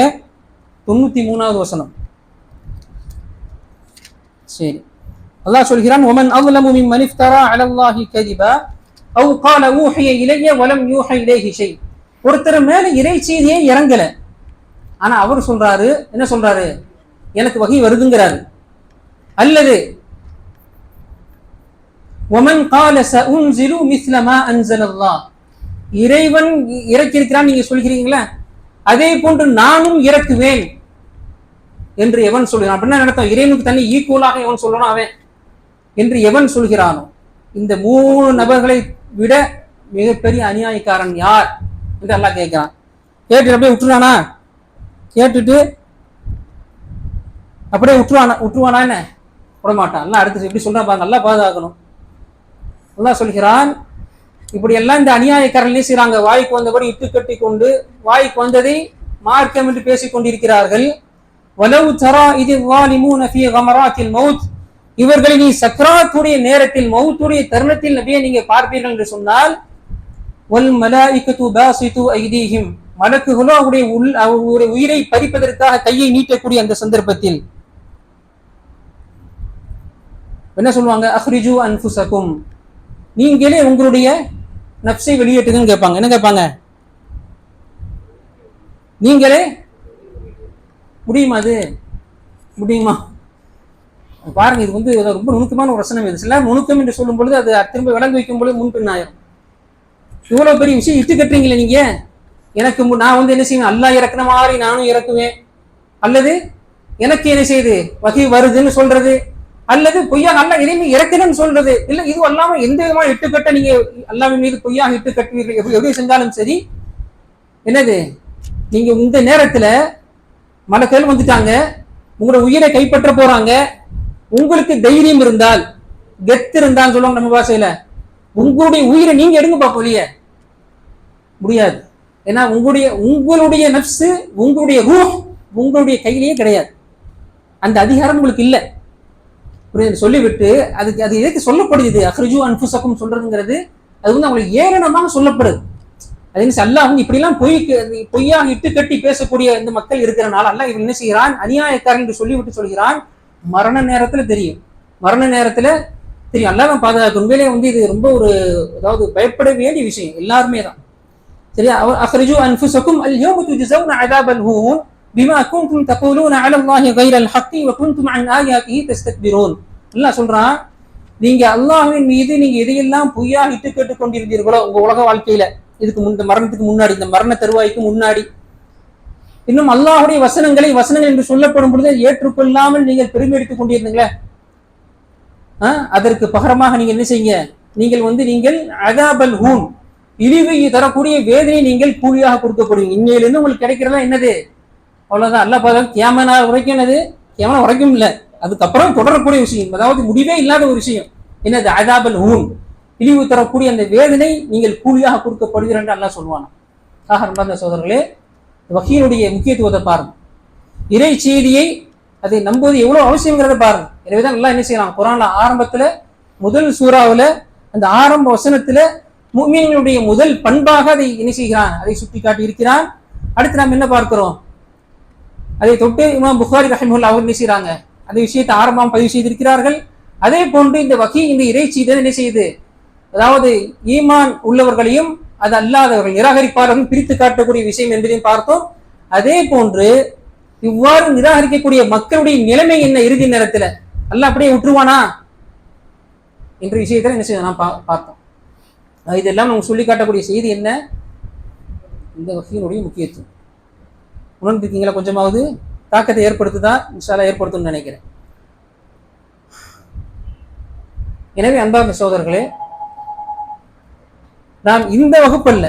93வது வசனம். சரி, அல்லாஹ் சொல்கிறான், ஒமன் அஸ்லமு மிம்மன் இஃப்தரா அலல்லாஹி கதிபா அவ் قال ஊஹிய இலைய வலம் யூஹ இலைஹி ஷை, ஒருத்தர் மேல இறை செய்தியே இறங்கல, ஆனா அவர் சொல்றாரு, என்ன சொல்றாரு, எனக்கு வஹி வருதுங்கிறாரு. அல்லது ஒமன் قال سأنزل مثل ما أنزل الله, இறைவன் இறக்கி இருக்கிறான் நீங்க சொல்கிறீங்களா, அதே போன்று நானும் இறக்குவேன் என்று எவன் சொல்கிறான், அப்படின்னா நடத்தும் இறைவனுக்கு தன்னை ஈக்குவலாக எவன் சொல்லணும் அவன் என்று எவன் சொல்கிறானோ, இந்த 3 நபர்களை விட மிகப்பெரிய அநியாயக்காரன் யார் என்று அல்லாஹ் கேட்கிறான். கேட்டுட்டு அப்படியே விட்டுருவானா, கேட்டுட்டு அப்படியே விட்டுருவானா, என்ன விட மாட்டான். அல்லாஹ் அடுத்து எப்படி சொல்றான் பாருங்க, அல்லாஹ் பாதுகாக்கணும். அல்லாஹ் சொல்கிறான், இப்படி எல்லாம் இந்த அநியாயக்காரர்களே செய்றாங்க, வாய்க்கு வந்தபடி இட்டு கட்டி கொண்டு வாய்க்கு வந்ததை மார்க்கம் என்று பேசிக் கொண்டிருக்கிறார்கள். வலவு தரா இது வாலிமூன ஃபீ கமராத்தில் மௌத், இவர்களை நீ சக்ராத்துடைய நேரத்தில், மௌத்துடைய தருணத்தில் நபியே நீங்க பார்ப்பீர்கள் என்று சொன்னால், வல் மலாயிகத்து பாசிது ஐதீஹிம், மலக்குகளோ அவருடைய உயிரை பறிப்பதற்காக கையை நீட்டக்கூடிய அந்த சந்தர்ப்பத்தில் என்ன சொல்லுவாங்க, அஹ்ரிஜு அன்ஃபுஸகும், நீங்களே உங்களுடைய நப்சை வெளியேற்றுங்கன்னு கேட்பாங்க. என்ன கேட்பாங்க, நீங்களே முடியுமா, அது முடியுமா? பாருங்க, இது ரொம்ப நுணுக்கமான ஒரு வசனம். இது சில நுணுக்கம் என்று சொல்லும் பொழுது அது திரும்ப விளங்க வைக்கும் பொழுது முன்பின் ஆயிரும். இவ்வளவு பெரிய விஷயம் இட்டு கட்டுறீங்களே நீங்க, எனக்கு நான் என்ன செய்வேன், அல்லாஹ் இறக்குன மாதிரி நானும் இறக்குவேன், அல்லது எனக்கு என்ன செய்யுது வகை வருதுன்னு சொல்றது, அல்லது பொய்யா நல்லா இறைமை இறக்குன்னு சொல்றது, இல்ல இது அல்லாம எந்த விதமான இட்டுக்கட்ட நீங்க அல்லாஹ்வின் மீது பொய்யாக இட்டு கட்டுவீர்கள், எப்படி செஞ்சாலும் சரி, என்னது நீங்க இந்த நேரத்துல மலக்கள் வந்துட்டாங்க, உங்களோட உயிரை கைப்பற்ற போறாங்க. உங்களுக்கு தைரியம் இருந்தால், கெத்து இருந்தான்னு சொல்லுவாங்க நம்ம பாஷையில, உங்களுடைய உயிரை நீங்க எடுங்க பாப்போம் இல்லையே, முடியாது. ஏன்னா உங்களுடைய நப்சு, உங்களுடைய ரூஹ் உங்களுடைய கையிலேயே கிடையாது. அந்த அதிகாரம் உங்களுக்கு இல்லை. சொல்லிவிட்டு அதுக்கு அது எதுக்கு சொல்லப்படுது அஹ்ரிஜு அன்ஃபுஸக்கும் சொல்றதுங்கிறது, அது வந்து அவங்களுக்கு ஏளனமாக சொல்லப்படுது. அது அல்லாஹ் இப்படிலாம் பொய்யாக இட்டு கட்டி பேசக்கூடிய இந்த மக்கள் இருக்கிறனால அல்லாஹ் இவன் என்ன செய்கிறான், அநியாயக்காரன் என்று சொல்லிவிட்டு சொல்கிறான், மரண நேரத்துல தெரியும், மரண நேரத்துல தெரியும். அல்லாஹ் தான் பாதுகாக்க. உண்மையிலே வந்து இது ரொம்ப ஒரு, அதாவது பயப்பட வேண்டிய விஷயம் எல்லாருமே தான். சரியா? அஹ்ரிஜு அன்ஃபுஸக்கும் அல்-யௌம துஜ்ஸௌன அஸாபல் ஹூன் பிமா குன்தும் தகூலூன அலல்லாஹி கைரல் ஹக்கி வ குன்தும் அன் ஆயாத்திஹி தஸ்தக்பிரூன். அல்லாஹ் சொல்றான், நீங்க அல்லாஹ்வின் மீது நீங்க எதையெல்லாம் பொய்யா இட்டு கேட்டுக் கொண்டிருந்தீர்களோ உங்க உலக வாழ்க்கையில, இதுக்கு இந்த மரணத்துக்கு முன்னாடி, இந்த மரண தருவாய்க்கு முன்னாடி, இன்னும் அல்லாஹுடைய வசனங்கள் என்று சொல்லப்படும் பொழுது ஏற்றுக்கொள்ளாமல் நீங்கள் பெருமை எடுத்துக் கொண்டிருந்தீங்களே, அதற்கு பகரமாக நீங்க என்ன செய்யுங்க, நீங்கள் வந்து நீங்கள் அஸாபல் ஹூன், இழிவை தரக்கூடிய வேதனை நீங்கள் கூலியாக கொடுக்கப்படுவீங்க. இன்னையிலிருந்து உங்களுக்கு கிடைக்கிறதா என்னது, அவ்வளவுதான். அல்லாஹ் பாதம் கியாமத் வரைக்கும் என்னது, கியாமத் வரைக்கும் இல்லை, அதுக்கப்புறம் தொடரக்கூடிய விஷயம், அதாவது முடிவே இல்லாத ஒரு விஷயம் என்னது, அஸாபல் ஹூன், இழிவு தரக்கூடிய அந்த வேதனை நீங்கள் கூலியாக கொடுக்கப்படுவீர்கள் என்று அல்லாஹ் சொல்லுவான். அன்பார்ந்த சகோதரர்களே, வஹீனுடைய முக்கியத்துவத்தை பாருங்க, இறை செய்தியை அதை நம்புவது எவ்வளவு அவசியங்கிறத பாருங்க. எனவேதான் அல்லாஹ் என்ன செய்யலாம், குர்ஆன்ல ஆரம்பத்துல முதல் சூறாவுல அந்த ஆரம்ப வசனத்துல முஃமின்களுடைய முதல் பண்பாக அதை என்ன செய்கிறான், அதை சுட்டி காட்டி இருக்கிறான். அடுத்து நாம் என்ன பார்க்கிறோம், அதை தொட்டு இமாம் புகாரி ரஹிமஹுல்லாஹ் அவர் என்ன செய்யறாங்க, அந்த விஷயத்தை ஆரம்பம் பதிவு செய்திருக்கிறார்கள். அதே போன்று இந்த வகி, இந்த இறை செய்தி என்ன செய்யுது, அதாவது ஈமான் உள்ளவர்களையும் அது அல்லாதவர்கள் நிராகரிப்பாளர்கள் பிரித்து காட்டக்கூடிய விஷயம் என்பதையும் பார்த்தோம். அதே போன்று இவ்வாறு நிராகரிக்கக்கூடிய மக்களுடைய நிலைமை என்ன, இறுதி நேரத்துல அல்லாஹ் அப்படியே விட்டுருவானா என்ற விஷயத்துல என்ன செய்ய நாம் பார்த்தோம். இதெல்லாம் நமக்கு சொல்லி காட்டக்கூடிய செய்தி என்ன, இந்த வகையினுடைய முக்கியத்துவம் உணர்ந்திருக்கீங்களா? கொஞ்சமாவது தாக்கத்தை ஏற்படுத்துதா? இன்ஷா அல்லாஹ் ஏற்படுத்தும்னு நினைக்கிறேன். எனவே அன்பார்ந்த சகோதரர்களே, நாம் இந்த வகுப்பல்ல,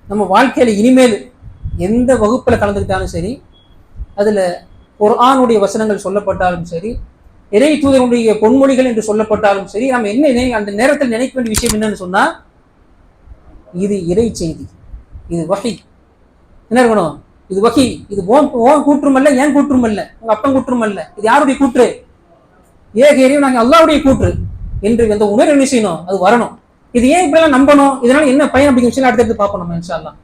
நம்ம வாழ்க்கையில இனிமேல் எந்த வகுப்புல கலந்துக்கிட்டாலும் சரி, அதுல குர்ஆனுடைய வசனங்கள் சொல்லப்பட்டாலும் சரி, இறை தூதருடைய பொன்மொழிகள் என்று சொல்லப்பட்டாலும் சரி, நம்ம என்ன அந்த நேரத்தில் நினைக்க வேண்டிய விஷயம் என்னன்னு சொன்னா, இது இறை செய்தி, இது வஹி. என்ன இருக்கணும், இது வஹி, இது ஓன் கூற்றும் அல்ல, ஏன் கூற்றும் அல்ல, உங்க அப்பன் கூற்றும் அல்ல, இது யாருடைய கூற்று, ஏக இறைவன் நாங்கள் அல்லாஹ்வுடைய கூற்று என்று அந்த உணர்வு என்ன செய்யணும், அது வரணும். இது ஏன் இப்படிலாம் நம்பணும், இதனால என்ன பயன் அப்படிங்கிற விஷயம் அடுத்தடுத்து பார்ப்போம் நம்ம இன்ஷா அல்லாஹ்.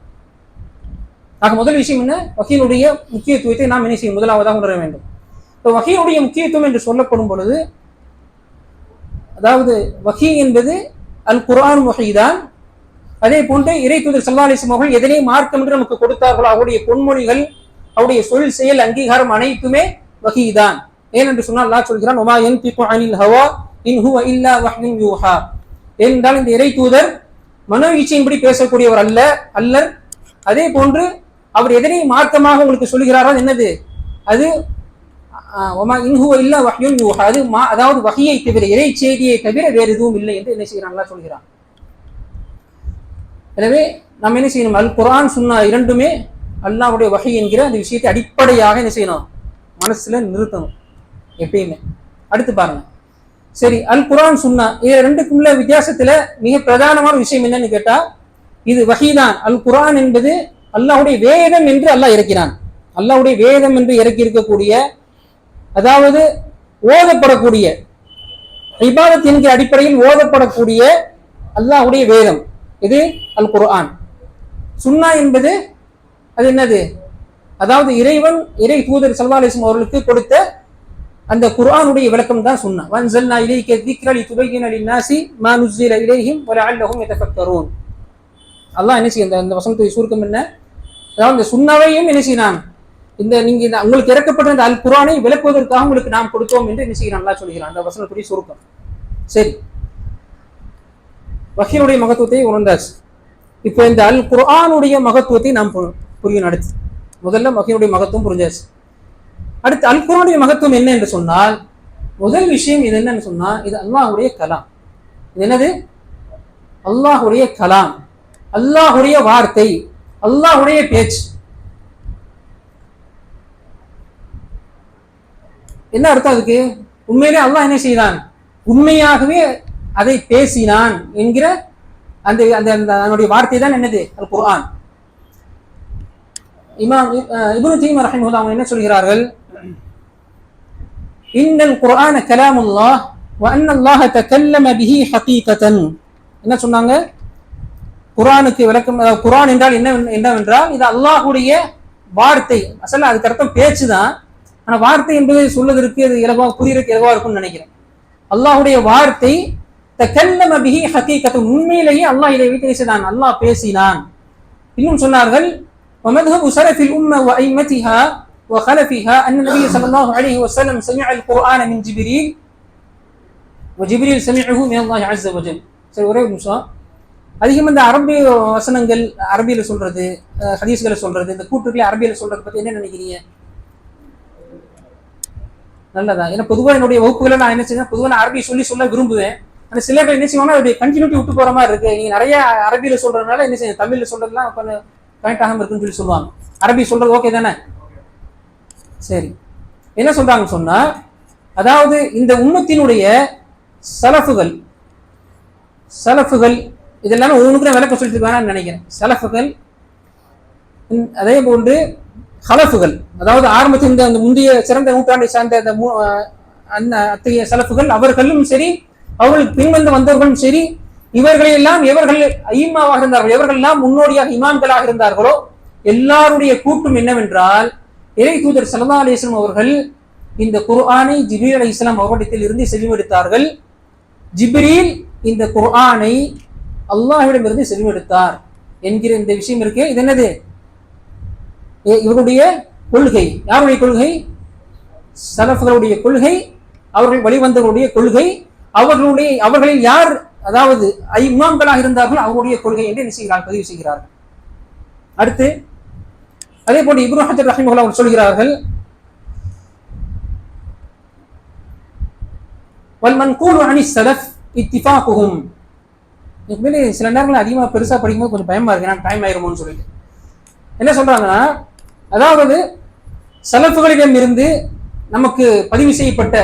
ஆக முதல் விஷயம் என்ன, வஹீனுடைய முக்கியத்துவத்தை நாம் என்ன செய்யும், முதலாவதாக உணர வேண்டும். இப்போ வஹீனுடைய முக்கியத்துவம் என்று சொல்லப்படும் பொழுது, அதாவது வஹீ என்பது அல் குர்ஆன் வஹீதான். அதே போன்று இறை தூதர் ஸல்லல்லாஹு அலைஹி வஸல்லம் அவர்கள் எதனை மார்க்கம் என்று நமக்கு கொடுத்தார்களோ அவருடைய பொன்மொழிகள், அவருடைய சொல் செயல் அங்கீகாரம் அனைத்துமே வஹீதான். ஏனென்று சொன்னால் அல்லாஹ் சொல்கிறான், வமா யன்திகு அனில் ஹவா இன் ஹுவ இல்லா வஹ்யுன் யூஹா. ஏனென்றால் இந்த இறை தூதர் மனோ இச்சையின்படி பேசக்கூடியவர் அல்லர். அதே போன்று அவர் எதனை மார்க்கமாக உங்களுக்கு சொல்கிறாரோ என்னது, அது வமா இன் ஹுவ இல்லா வஹ்யுன் யூஹா, அது அதாவது வஹியை தவிர, இறை செய்தியை தவிர வேறு எதுவும் இல்லை என்று என்ன செய்கிறான், அல்லாஹ் சொல்கிறான். எனவே நாம் என்ன செய்யணும், அல் குர்ஆன் சுன்னா இரண்டுமே அல்லாஹ்வுடைய வஹி என்கிற அந்த விஷயத்தை அடிப்படையாக என்ன செய்யணும், மனசுல நிறுத்தணும் எப்பயுமே. அடுத்து பாருங்க, சரி, அல் குர்ஆன் சுன்னா இது ரெண்டுக்கும் உள்ள வித்தியாசத்துல மிக பிரதானமான விஷயம் என்னன்னு கேட்டா, இது வஹீதான். அல் குர்ஆன் என்பது அல்லாஹ்வுடைய வேதம் என்று அல்லாஹ் இறக்கிறான். அல்லாஹ்வுடைய வேதம் என்று இறக்கி இருக்கக்கூடிய, அதாவது ஓதப்படக்கூடிய, இபாதத் என்கிற அடிப்படையில் ஓதப்படக்கூடிய அல்லாஹ்வுடைய வேதம் இது அல் குர்ஆன். சுன்னா என்பது அது என்னது, அதாவது இறை தூதர் ஸல்லல்லாஹு அலைஹி வஸல்லம் அவர்களுக்கு கொடுத்த அந்த குர்ஆனுடைய விளக்கம் தான் சுன்னா. வன்ஸல்னா இலைக ذிக்ர லிதுபய்யின லின்னாஸி மா நுஸில இலைஹிம் வலஅல்லஹும் யதஃபக்கரூன். அல்லாஹ் என்ன செய்ய, இந்த வசனத்துடைய சுருக்கம் என்ன, அதாவது இந்த சுன்னாவையும் என்ன செய்யலாம், இந்த நீங்க உங்களுக்கு இறக்கப்பட்ட அந்த அல் குர்ஆனை விளக்குவதற்காக உங்களுக்கு நாம் கொடுத்தோம் என்று என்ன செய்யலாம் அல்லாஹ் சொல்கிறான். அந்த வசனத்துடைய சுருக்கம். சரி, வஹீனுடைய மகத்துவத்தை உணர்ந்தாச்சு. இப்போ இந்த அல் குர்ஆனுடைய மகத்துவத்தை நாம் புரியணும். அடுத்து முதல்ல வஹீனுடைய மகத்துவம் புரிஞ்சாச்சு. அடுத்து அல் குர்ஆனுடைய மகத்துவம் என்ன என்று சொன்னால், முதல் விஷயம் இது என்னன்னு சொன்னா, இது அல்லாஹ்வுடைய கலாம். இது என்னது, அல்லாஹ்வுடைய கலாம், அல்லாஹ்வுடைய வார்த்தை, அல்லாஹ்வுடைய பேச்சு. என்ன அர்த்தம் அதுக்கு? உண்மையிலே அல்லாஹ் என்ன செய்தான்? உண்மையாகவே அதை பேசினான் என்கிற அந்த அதனுடைய வார்த்தை தான் என்னது? அல் குர்ஆன். இமாம் இப்னு தய்மிய்யா ரஹிமஹுல்லாஹ் அவங்க என்ன சொல்கிறார்கள்? இன்னல் குர்ஆன கலாமுல்லாஹ் வ அன்னல்லாஹ தகல்லம பிஹி ஹகீகத்தன். என்ன சொன்னாங்க? குர்ஆனுக்கு விளக்கம், குர்ஆன் என்றால் என்னவென்றால் இது அல்லாஹ்வுடைய வார்த்தை. அசல்ல அதுக்கு அர்த்தம் பேச்சு தான். ஆனா வார்த்தை என்பதை சொல்வதற்கு அது இலகுவாக புரியறதுக்கு இலகுவா இருக்கும்னு நினைக்கிறேன். அல்லாஹ்வுடைய வார்த்தை தகல்லம பிஹி ஹகீகத்தன், உண்மையிலேயே அல்லாஹ் இதை வைத்து பேசினான், அல்லாஹ் பேசினான். இன்னும் சொன்னார்கள் ومذهب سلف الأمة وأئمتها وخلفها أن النبي صلى الله عليه وسلم سمع القرآن من جبريل وجبريل سمعه من الله عز وجل. சரி, ஒரே ஒரு நிமிஷம். அதிகம் இந்த அரபி வசனங்கள் அரபியில சொல்றது, ஹதீஸ்களை சொல்றது, இந்த கூற்றுக்களை அரபியில சொல்றது பத்தி என்ன நினைக்கிறீங்க? நல்லதா? ஏன்னா பொதுவாக என்னுடைய வகுப்புகளை நான் என்ன செய்வேன், பொதுவாக நான் அரபி சொல்ல விரும்புவேன். ஆனால் சிலர்கள் என்ன செய்வாங்கன்னா அதோடைய கண்டினியூட்டி விட்டு போற மாதிரி இருக்கு. நீங்க நிறைய அரபியில சொல்றதுனால என்ன செய்ய, தமிழ்ல சொல்றதுலாம் கொஞ்சம் கனெக்ட் ஆகாம இருக்குன்னு சொல்லுவாங்க. அரபி சொல்றது ஓகே தானே? சரி, என்ன சொல்றாங்கன்னு சொன்னா, அதாவது இந்த உம்மத்தினுடைய சலஃபுகள் இதெல்லாம் ஒவ்வொன்றுக்கும் விளக்க சொல்லிட்டு இருக்காங்கன்னு நினைக்கிறேன். சலஃபுகள், அதே போன்று ஹலஃபுகள், அதாவது ஆரம்பத்தில் இந்த முந்தைய சிறந்த நூற்றாண்டை சார்ந்த அத்தகைய சலஃபுகள், அவர்களும் சரி அவர்களுக்கு பின்வந்து வந்தவர்களும் சரி, இவர்களெல்லாம் எவர்கள் ஐமாவாக இருந்தார்கள், எவர்கள் எல்லாம் முன்னோடியாக இமாம்களாக இருந்தார்களோ எல்லாருடைய கூட்டும் என்னவென்றால், இறை தூதர் ஸல்லல்லாஹு அலைஹி வஸல்லம் அவர்கள் இந்த குர்ஆனை ஜிப்ரீல் அலைஹிஸ்ஸலாம் அவர்களிடத்தில் இருந்து செவிமடுத்தார்கள். ஜிப்ரீல் இந்த குர்ஆனை அல்லாஹ்விடமிருந்து செவிமடுத்தார் என்கிற இந்த விஷயம் இருக்கு. இது என்னது? இவருடைய கொள்கை. யாருடைய கொள்கை? சலஃப்களுடைய கொள்கை, அவர்கள் வழிவந்தவருடைய கொள்கை. அவர்களில் யார் அதாவது இமாம்களாக இருந்தார்கள் அவருடைய கொள்கை என்று என்ன செய்கிறார்கள்? பதிவு செய்கிறார்கள். அடுத்து அதே போன்று இப்னு ஹஜர் ரஹிமஹுல்லாஹ் அவர்கள் சொல்கிறார்கள், வல் மன்கூலு அனி ஸலஃப் இத்திஃபாகுஹும். இதுக்கு சில நேரங்கள் அதிகமாக பெருசா படிக்கும்போது கொஞ்சம் பயமா இருக்கு, நான் டைம் ஆயிருமோன்னு சொல்லிட்டு. என்ன சொல்றாங்கன்னா, அதாவது சலஃபுகளிடம் இருந்து நமக்கு பதிவு செய்யப்பட்ட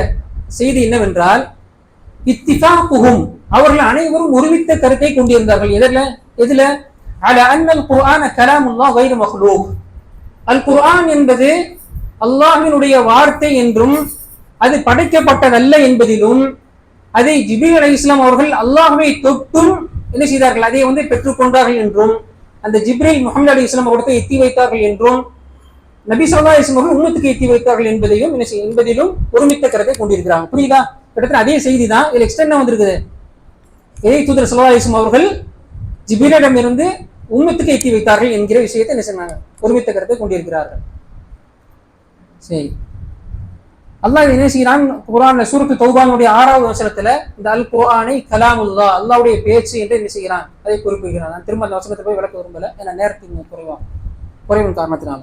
செய்தி என்னவென்றால், இத்திஃபாகுஹும், அவர்கள் அனைவரும் ஒருமித்த கருத்தை கொண்டிருந்தார்கள். எதுல? அல அன்னல் குர்ஆன கலாமுல்லாஹ் கைரு மக்லூக். அல் குர்ஆன் என்பது அல்லாஹ்வினுடைய வார்த்தை என்றும் அது படைக்கப்பட்டதல்ல என்பதிலும், அதை ஜிப்ரீல் அலைஹிஸ்ஸலாம் அவர்கள் அல்லாஹ்வை தொட்டும் என்ன செய்தார்கள், அதை பெற்றுக்கொண்டார்கள் என்றும், அந்த ஜிப்ரீல் முஹம்மது அலைஹிஸ்ஸலாம் அவர்களுக்கு எத்தி வைத்தார்கள் என்றும், நபி ஸல்லல்லாஹு அலைஹி வஸல்லம் அவர்கள் உம்மத்துக்கு எத்தி வைத்தார்கள் என்பதிலும் ஒருமித்த கருத்தை கொண்டிருக்கிறாங்க. புரியுதா? கிட்டத்தட்ட அதே செய்தி தான். இதுல எக்ஸ்டெண்டா வந்திருக்குது. இறை தூதர் ஸல்லல்லாஹு அலைஹி வஸல்லம் அவர்கள் ஜிப்ரீலிடம் இருந்து உம்மத்துக்கு எத்தி வைத்தார்கள் என்கிற விஷயத்தை என்ன சொன்னாங்க, ஒருமித்த கருத்தை கொண்டிருக்கிறார்கள். சரி, அல்லாஹ் என்ன செய்யறான் குர்ஆன்ல சூரத்து தௌபானுடைய 6வது வசனத்துல இந்த அல் குர்ஆனை கலாமுல்லாஹ், அல்லாஹ்வுடைய பேச்சு என்று என்ன செய்கிறான், அதை குறிப்பிடுகிறான். நான் திரும்ப அந்த வசனத்தை போய் விளக்க விரும்பல, ஏன்னா நேரத்தின் குறைவின் காரணத்தினால.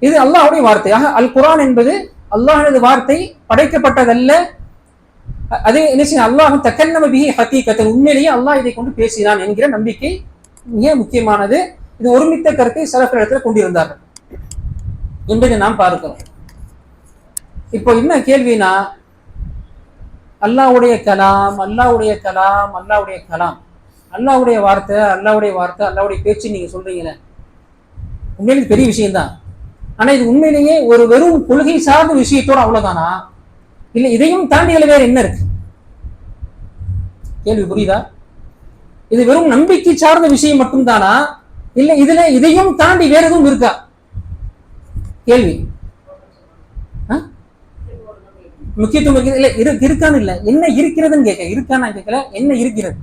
இது அல்லாஹ்வுடைய வார்த்தையாக அல் குர்ஆன் என்பது அல்லாஹ்வுடைய வார்த்தை, படைக்கப்பட்டதல்ல. அதே என்ன செய்ய, அல்லாஹ் தகல்லம பிஹி ஹகீகத்தன், உண்மையிலேயே அல்லாஹ் இதை கொண்டு பேசினான் என்கிற நம்பிக்கை மிக முக்கியமானது. இது ஒருமித்த கருத்தை சலஃபிடத்தில் கொண்டிருந்தார்கள் என்பதை நாம் பார்க்கிறோம். இப்போ என்ன கேள்வினா, அல்லாஹ்வுடைய கலாம், அல்லாஹ்வுடைய கலாம், அல்லாஹ்வுடைய கலாம், அல்லாஹ்வுடைய வார்த்தை, அல்லாஹ்வுடைய வார்த்தை, அல்லாஹ்வுடைய பேச்சு நீங்க சொல்றீங்களே, உண்மையிலே பெரிய விஷயம்தான். ஆனா இது உண்மையிலேயே ஒரு வெறும் கொள்கை சார்ந்த விஷயத்தோட அவ்வளவுதானா, இல்ல இதையும் தாண்டி வேற என்ன இருக்கு? கேள்வி புரியுதா? இது வெறும் நம்பிக்கை சார்ந்த விஷயம் மட்டும் தானா, இல்ல இதுல இதையும் தாண்டி வேற எதுவும் இருக்கா? கேள்வி முக்கியத்துவம் இருக்குது இல்ல இருக்கான்னு இல்ல, என்ன இருக்கிறதுன்னு கேட்க, இருக்கான்னு நான் கேட்கல, என்ன இருக்கிறது?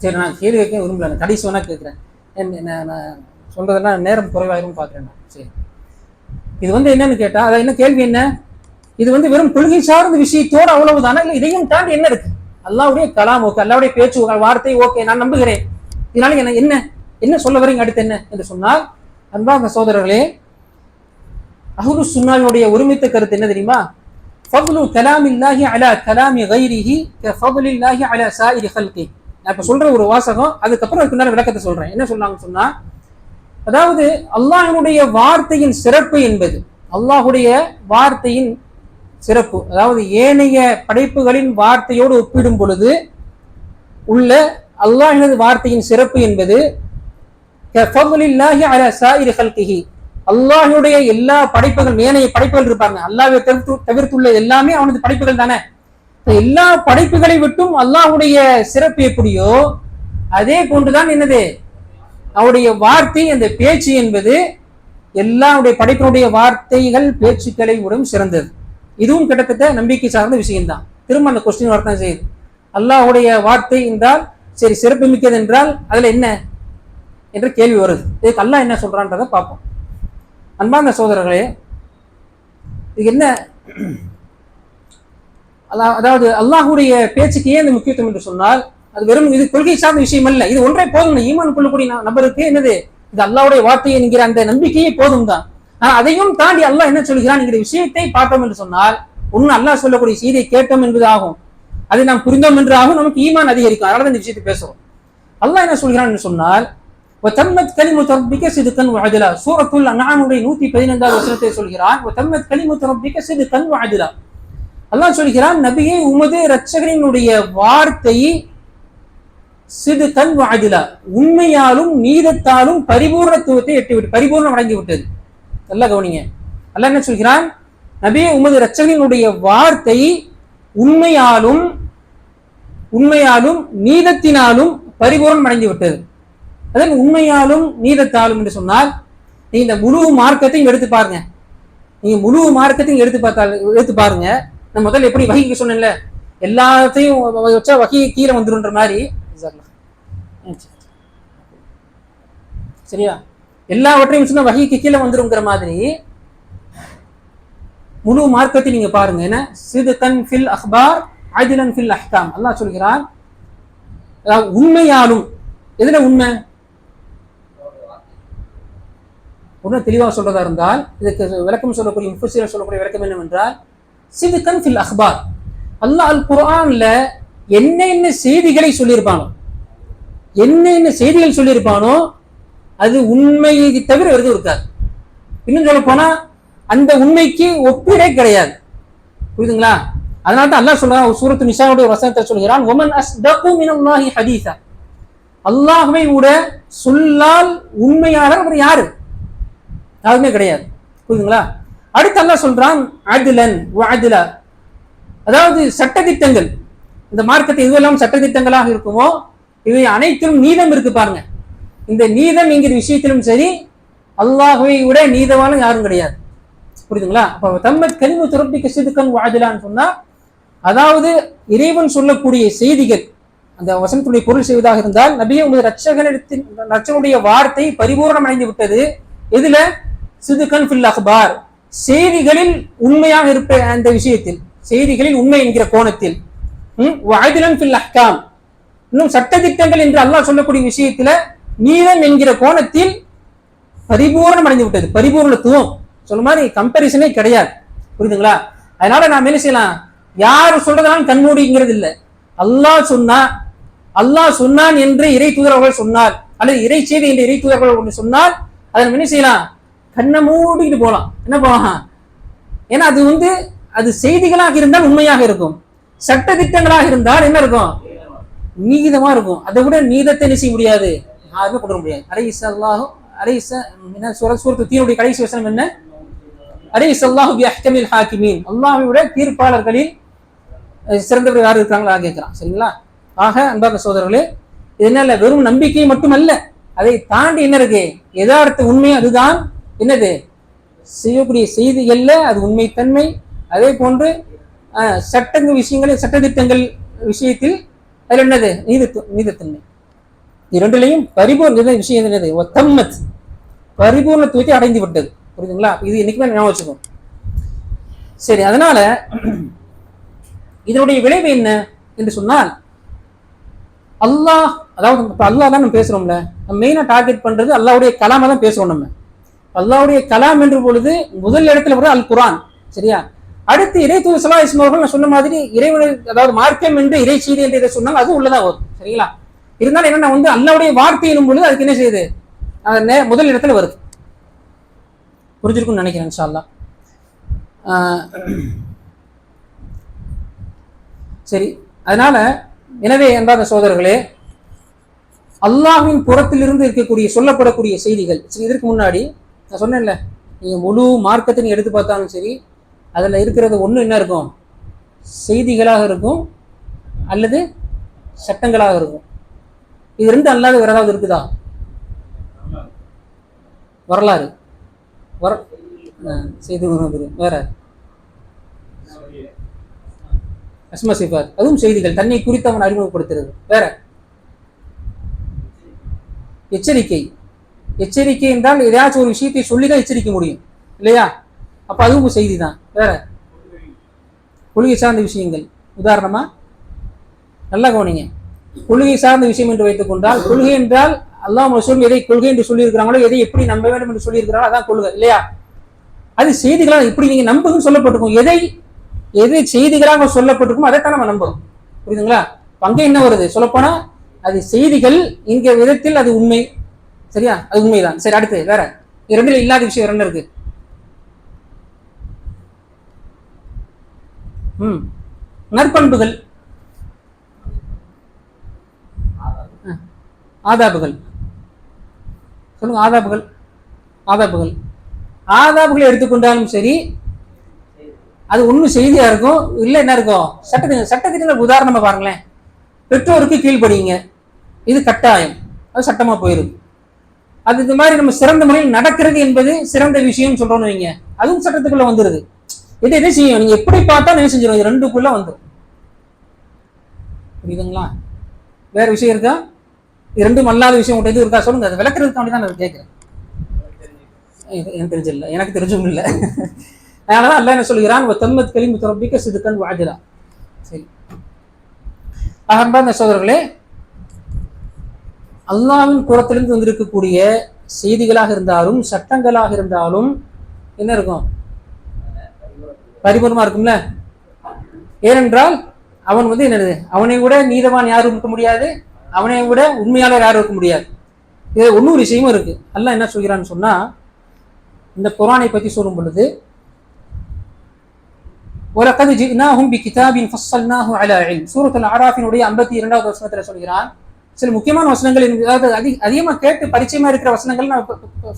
சரி, நான் கேள்வி கேட்க விரும்பல, கடைசி வேணா கேட்கிறேன். நான் சொல்றதெல்லாம் நேரம் குறைவாயிரும் பாக்குறேன். சரி, இது என்னன்னு கேட்டா, அதான் என்ன கேள்வி, என்ன இது வெறும் கொள்கை சார்ந்த விஷயத்தோடு அவ்வளவுதானா, இல்ல இதையும் தாண்டி என்ன இருக்கு? அல்லாஹ்வுடைய கலாம் ஓகே, அல்லாஹ்வுடைய பேச்சு வார்த்தை ஓகே, நான் நம்புகிறேன். இதனால என்ன என்ன சொல்ல வரீங்க, அடுத்து என்ன என்று சொன்னால், அன்பார்ந்த சகோதரர்களே, அஹ்லு சுன்னாவினுடைய ஒருமித்த கருத்து என்ன தெரியுமா? ஃபض்லு கலாமில்லாஹி அலா கலாமி கைரிஹி கஃபضலில்லாஹி அலா சாயிரி ஹல்கி. நான் இப்ப சொல்ற ஒரு வாசகம், அதுக்கப்புறம் அதுக்கு விளக்கத்தை சொல்றேன். என்ன சொன்னாங்கன்னு சொன்னா, அதாவது அல்லாஹ்வுடைய வார்த்தையின் சிறப்பு என்பது, அல்லாஹ்வுடைய வார்த்தையின் சிறப்பு, அதாவது ஏனைய படைப்புகளின் வார்த்தையோடு ஒப்பிடும் பொழுது உள்ள அல்லாஹ்வின் வார்த்தையின் சிறப்பு என்பது அல்லாஹ்வுடைய எல்லா படைப்புகள், ஏனைய படைப்புகள் இருப்பாங்க, அல்லாஹ்வை தவிர்த்துள்ள எல்லாமே அவனது படைப்புகள் தானே. எல்லா படைப்புகளை விட்டும் அல்லாஹ்வுடைய சிறப்பு எப்படியோ அதே போன்றுதான் என்னது அவருடைய வார்த்தை, அந்த பேச்சு என்பது எல்லாருடைய படைப்பினுடைய வார்த்தைகள் பேச்சுக்களை விட சிறந்தது. இதுவும் கிட்டத்தட்ட நம்பிக்கை சார்ந்த விஷயம்தான். திரும்ப அந்த கொஸ்டின் வரத்தான் செய்யுது. அல்லாஹ்வுடைய வார்த்தை என்றால் சரி, சிறப்பு மிக்கது என்றால் அதுல என்ன என்ற கேள்வி வருது. இதுக்கு அல்லாஹ் என்ன சொல்றான்றதை பார்ப்போம். அன்பார்ந்த சகோதரர்களே, இது என்ன, அதாவது அல்லாஹ்வுடைய பேச்சுக்கு ஏன் இந்த முக்கியத்துவம் என்று சொன்னால், அது வெறும் இது கொள்கை சார்ந்த விஷயம் அல்ல. இது ஒன்றே போதும். ஈமான் கொள்ளக்கூடிய நபருக்கு என்னது, இது அல்லாஹ்வுடைய வார்த்தை என்கிற அந்த நம்பிக்கையே போதும் தான். ஆனா அதையும் தாண்டி அல்லாஹ் என்ன சொல்கிறான் என்கிற விஷயத்தை பார்த்தோம் என்று சொன்னால், ஒன்னு அல்லாஹ் சொல்லக்கூடிய செய்தியை கேட்டோம் என்பது ஆகும், அதை நாம் புரிந்தோம் என்று ஆகும், நமக்கு ஈமான் அதிகரிக்கும். அதனால இந்த விஷயத்தை பேசுறோம். அல்லாஹ் என்ன சொல்கிறான் என்று சொன்னால், وَتَمَّتْ كَلِمَةُ رَبِّكَ صِدْقًا وَعَدْلًا, சூரத்துல் அன்ஆமுடைய 115வது வசனத்தை சொல்கிறான். وَتَمَّتْ كَلِمَةُ رَبِّكَ صِدْقًا وَعَدْلًا, அல்லாஹ் சொல்கிறான், நபியே உமது இரட்சகரினுடைய வார்த்தை சிதுகன் வஅதிலா, உண்மையாலும் நீதத்தாலும் பரிபூர்ணத்துவத்தை எட்டிவிட்டு பரிபூர்ணம் அடங்கி விட்டது. நல்லா கவனிங்க. அல்லாஹ் என்ன சொல்கிறான், நபியே உமது இரட்சகரினுடைய வார்த்தை உண்மையாலும் நீதத்தினாலும் பரிபூர்ணம் அடைந்து விட்டது. அதன் உண்மையாலும் நீதத்தாலும் என்று சொன்னால், நீ இந்த முழு மார்க்கத்தையும் எடுத்து பாருங்க. நீங்க முழு மார்க்கத்தையும் எடுத்து பாருங்க. நான் முதல்ல எப்படி வஹீக்கு சொன்னேன்ல, எல்லாத்தையும் வச்சா வஹீ கீழே வந்துருன்ற மாதிரி, சரியா, எல்லாவற்றையும் சொன்னா வஹீக்கு கீழே வந்துருங்கிற மாதிரி முழு மார்க்கத்தை நீங்க பாருங்க. என்ன சிதுகன் ஃபில் அஹ்பார் அத்லன் ஃபில் அஹ்காம், அல்லாஹ் சொல்கிறான். உண்மையாலும், எதுல உண்மை ஒன்றும் தெளிவாக சொல்றதா இருந்தால், இதுக்கு விளக்கம் சொல்லக்கூடிய முஃபஸ்ஸிரீன் சொல்லக்கூடிய விளக்கம் என்னவென்றால், சிதுகன் ஃபில் அஹ்பார், அல்லாஹ் அல் குர்ஆன்ல என்ன செய்திகளை சொல்லியிருப்பானோ, என்ன செய்திகள் சொல்லியிருப்பானோ அது உண்மையை தவிர எதுவும் இருக்காது. இன்னும் சொல்ல போனா அந்த உண்மைக்கு ஒப்பீடே கிடையாது. புரியுதுங்களா? அதனால தான் அல்லாஹ் சொல்றான், சூரத்து நிசாவுடைய வசனத்தை சொல்கிறான், ஒமன் அஸ்தகு மினல்லாஹி ஹதீஸா, அல்லாஹ்வை விட சொல்லால் உண்மையாளர் அவர் யாரு? யாருமே கிடையாது. புரியுதுங்களா? அடுத்து அல்லாஹ் சொல்றான் அத்லன் வஅத்லா, அதாவது சட்டதிட்டங்கள், இந்த மார்க்கத்தை எதுவெல்லாம் சட்டதிட்டங்களாக இருக்குமோ இவை அனைத்திலும் நீதம் இருக்கு பாருங்க. இந்த நீதம் என்கிற விஷயத்திலும் சரி, அல்லாஹ்வை விட நீதவானும் யாரும் கிடையாது. புரியுதுங்களா? அப்ப தம்மத் கலிமத்து ரப்பிக சிதுகன் வஅத்லான்னு சொன்னா, அதாவது இறைவன் சொல்லக்கூடிய செய்திகள், அந்த வசனத்துடைய பொருள் செய்வதாக இருந்தால், நபியே உமது இரட்சகனுடைய வார்த்தை பரிபூர்ணம் அடைந்து விட்டது. எதுல? சிதுகன் ஃபில் அஹ்பார், செய்திகளில் உண்மையாக இருப்ப அந்த விஷயத்தில், செய்திகளில் உண்மை என்கிற கோணத்தில், வஅத்லன் ஃபில் அஹ்காம், இன்னும் சட்டதிட்டங்கள் என்று அல்லாஹ் சொல்லக்கூடிய விஷயத்துல நீதம் என்கிற கோணத்தில் பரிபூர்ணம் அடைந்து விட்டது. பரிபூர்ணத்துவம் சொல்ல மாதிரி கம்பேரிசனே கிடையாது. புரியுதுங்களா? அதனால நாம் என்ன செய்யலாம், யார் சொல்றதெல்லாம் கண்மூடிங்கிறது இல்லை. அல்லாஹ் சொன்னான் என்று இறை தூதர்கள் சொன்னால், அல்லது இறை செய்தி என்று இறை தூதர்கள் ஒன்று சொன்னால், அதை நம்ம என்ன செய்யலாம், கண்ணை மூடிக்கிட்டு போகலாம். என்ன போகலாம்? ஏன்னா அது செய்திகளாக இருந்தால் உண்மையாக இருக்கும், சட்ட திட்டங்களாக இருந்தால் என்ன இருக்கும், நீதமா இருக்கும். அதை விட நீதத்தை என்ன செய்ய முடியாது, யாருமே கொண்டு வர முடியாது. சூரத்து தீனுடைய கடைசி வசனம் என்ன? அலைஹிஸ்ஸல்லாஹு பிஅஹ்கமில் ஹாக்கிமீன், அல்லாஹ்வை விட தீர்ப்பாளர்களில் சிறந்தவர் யார் இருக்காங்களா கேட்கிறான். சரிங்களா? ஆக அன்பார்ந்த சகோதரர்களே, இது என்ன இல்ல, வெறும் நம்பிக்கை மட்டுமல்ல, அதை தாண்டி என்ன இருக்கு, யதார்த்த உண்மை. அதுதான் என்னது, செய்யக்கூடிய செய்திகள்ல அது உண்மைத்தன்மை. அதே போன்று சட்டங்கள் விஷயங்கள், சட்டத்திட்டங்கள் விஷயத்தில் அதுல என்னது, நீதத்தன்மை. இரண்டுலையும் பரிபூர்ண விஷயம் என்னது, ஒத்தம்மத், பரிபூர்ணத்துவத்தை அடைந்து விட்டது. புரியுதுங்களா? இது இன்னைக்குமே ஞாபகம் வச்சுக்கோ. சரி, அதனால இதனுடைய விளைவு என்ன என்று சொன்னால், அல்லாஹ், அதாவது அல்லாஹ் தான் நம்ம பேசுறோம்ல, நம்ம மெயினா டார்கெட் பண்றது அல்லாஹ்வுடைய கலாமை தான் பேசுறோம். நம்ம அல்லாஹ்வுடைய கலாம் என்ற பொழுது முதல் இடத்துல வர அல் குர்ஆன். சரியா? அடுத்து இறை தூதர் ஸல்லல்லாஹு அலைஹி வஸல்லம் அவர்கள் நான் சொன்ன மாதிரி இறைவனை, அதாவது மார்க்கம் என்று இறை செய்தி என்று இதை சொன்னால் அது உள்ளதா வரும். சரிங்களா? இருந்தாலும் என்னன்னா அல்லாஹ்வுடைய வார்த்தை எனும் பொழுது அதுக்கு என்ன செய்யுது, முதல் இடத்துல வருது. புரிஞ்சிருக்கும்னு நினைக்கிறேன் இன்ஷா அல்லாஹ். சரி, அதனால எனவே அன்பார்ந்த சகோதரர்களே, அல்லாஹ்வின் புறத்திலிருந்து இருக்கக்கூடிய சொல்லப்படக்கூடிய செய்திகள், இதற்கு முன்னாடி நான் சொன்னேன்ல, நீங்க முழு மார்க்கத்தை எடுத்து பார்த்தாலும் சரி, அதுல இருக்கிறது ஒண்ணு என்ன இருக்கும், செய்திகளாக இருக்கும் அல்லது சட்டங்களாக இருக்கும். இது ரெண்டு அல்லாத வேற ஏதாவது இருக்குதா? வரலாறு செய்தி வேற அஸ்மா சிஃபாத், அதுவும் செய்திகள், தன்னை குறித்து அவன் அறிமுகப்படுத்துறது வேற. எச்சரிக்கை என்றால் ஏதாச்சும் ஒரு விஷயத்தை சொல்லிதான் எச்சரிக்க முடியும் இல்லையா? அப்ப அதுவும் செய்தி தான். வேற கொள்கை சார்ந்த விஷயங்கள், உதாரணமா நல்லா கவனிங்க, கொள்கை சார்ந்த விஷயம் என்று வைத்துக் கொண்டால், கொள்கை என்றால் அல்லாஹ் ரசூல் எதை கொள்கை என்று சொல்லி இருக்கிறாங்களோ, எதை எப்படி நம்ப வேண்டும் என்று சொல்லி இருக்கிறாங்களோ அதான் கொள்கை இல்லையா? அது செய்திகளாக இப்படி நீங்க நம்புன்னு சொல்லப்பட்டிருக்கும். எது செய்திகளாக சொல்லப்பட்டிருக்கும் அதைத்தான் நம்ம நம்புறோம். புரியுதுங்களா? அங்க என்ன வருது சொல்லப்போனா அது செய்திகள், இங்க விதத்தில் அது உண்மை. சரியா? அது உண்மைதான். சரி, அடுத்து வேற இரண்டுல இல்லாத விஷயம் ரெண்டு இருக்கு. நற்பண்புகள், ஆதாபுகள். சொல்லுங்க, ஆதாபுகளை எடுத்துக்கொண்டாலும் சரி, அது ஒன்னும் செய்தியா இருக்கும், இல்ல என்ன இருக்கும், சட்டத்திட்ட உதாரணமா பாருங்களேன். பெற்றோருக்கு கீழ்படிங்க, இது கட்டாயம், அது சட்டமா போயிருது. அது இந்த மாதிரி நம்ம சிறந்த முறையில் நடக்கிறது என்பது சிறந்த விஷயம் சொல்றோம்னு வைங்க, அதுவும் சட்டத்துக்குள்ள வந்துருது. இது எதை செய்யும், நீங்க எப்படி பார்த்தா என்ன செஞ்சிடும், இது ரெண்டுக்குள்ள வந்துடும். புரியுதுங்களா? வேற விஷயம் இருக்கா? இது ரெண்டும் அல்லாத விஷயம் எது இருக்கா சொல்லுங்க, அதை விளக்குறதுக்காண்டி தான் நான் கேட்கிறேன். எனக்கு தெரிஞ்சில்ல, எனக்கு தெரிஞ்சும் இல்லை. அதனாலதான் அல்லாஹ் என்ன சொல்கிறான், தம்மத் கலிமத்து ரப்பிக சித்கன் வ அத்லா. சரி, அன்பார்ந்த சகோதரர்களே, அல்லாஹ்வின் புறத்திலிருந்து வந்திருக்கக்கூடிய செய்திகளாக இருந்தாலும் சட்டங்களாக இருந்தாலும் என்ன இருக்கும், பரிபூர்ணமா இருக்கும்ல. ஏனென்றால் அவன் என்னது, அவனை விட நீதவான் யாரும் இருக்க முடியாது, அவனை விட உண்மையாளர் யாரும் இருக்க முடியாது. இது ஒன்னொரு விஷயமும் இருக்கு. அல்லாஹ் என்ன சொல்கிறான்னு சொன்னா, இந்த குர்ஆனை பத்தி சொல்லும் பொழுது, وَلَقَدْ جِئْنَاهُمْ بِكِتَابٍ فَصَّلْنَاهُ عَلَى عِلْمٍ சூரத்துல் அராஃபினுடைய 52வது வசனத்துல சொல்கிறான். சில முக்கியமான வசனங்கள், அதாவது அதிகமா கேட்டு பரிச்சயமா இருக்கிற வசனங்கள் நான்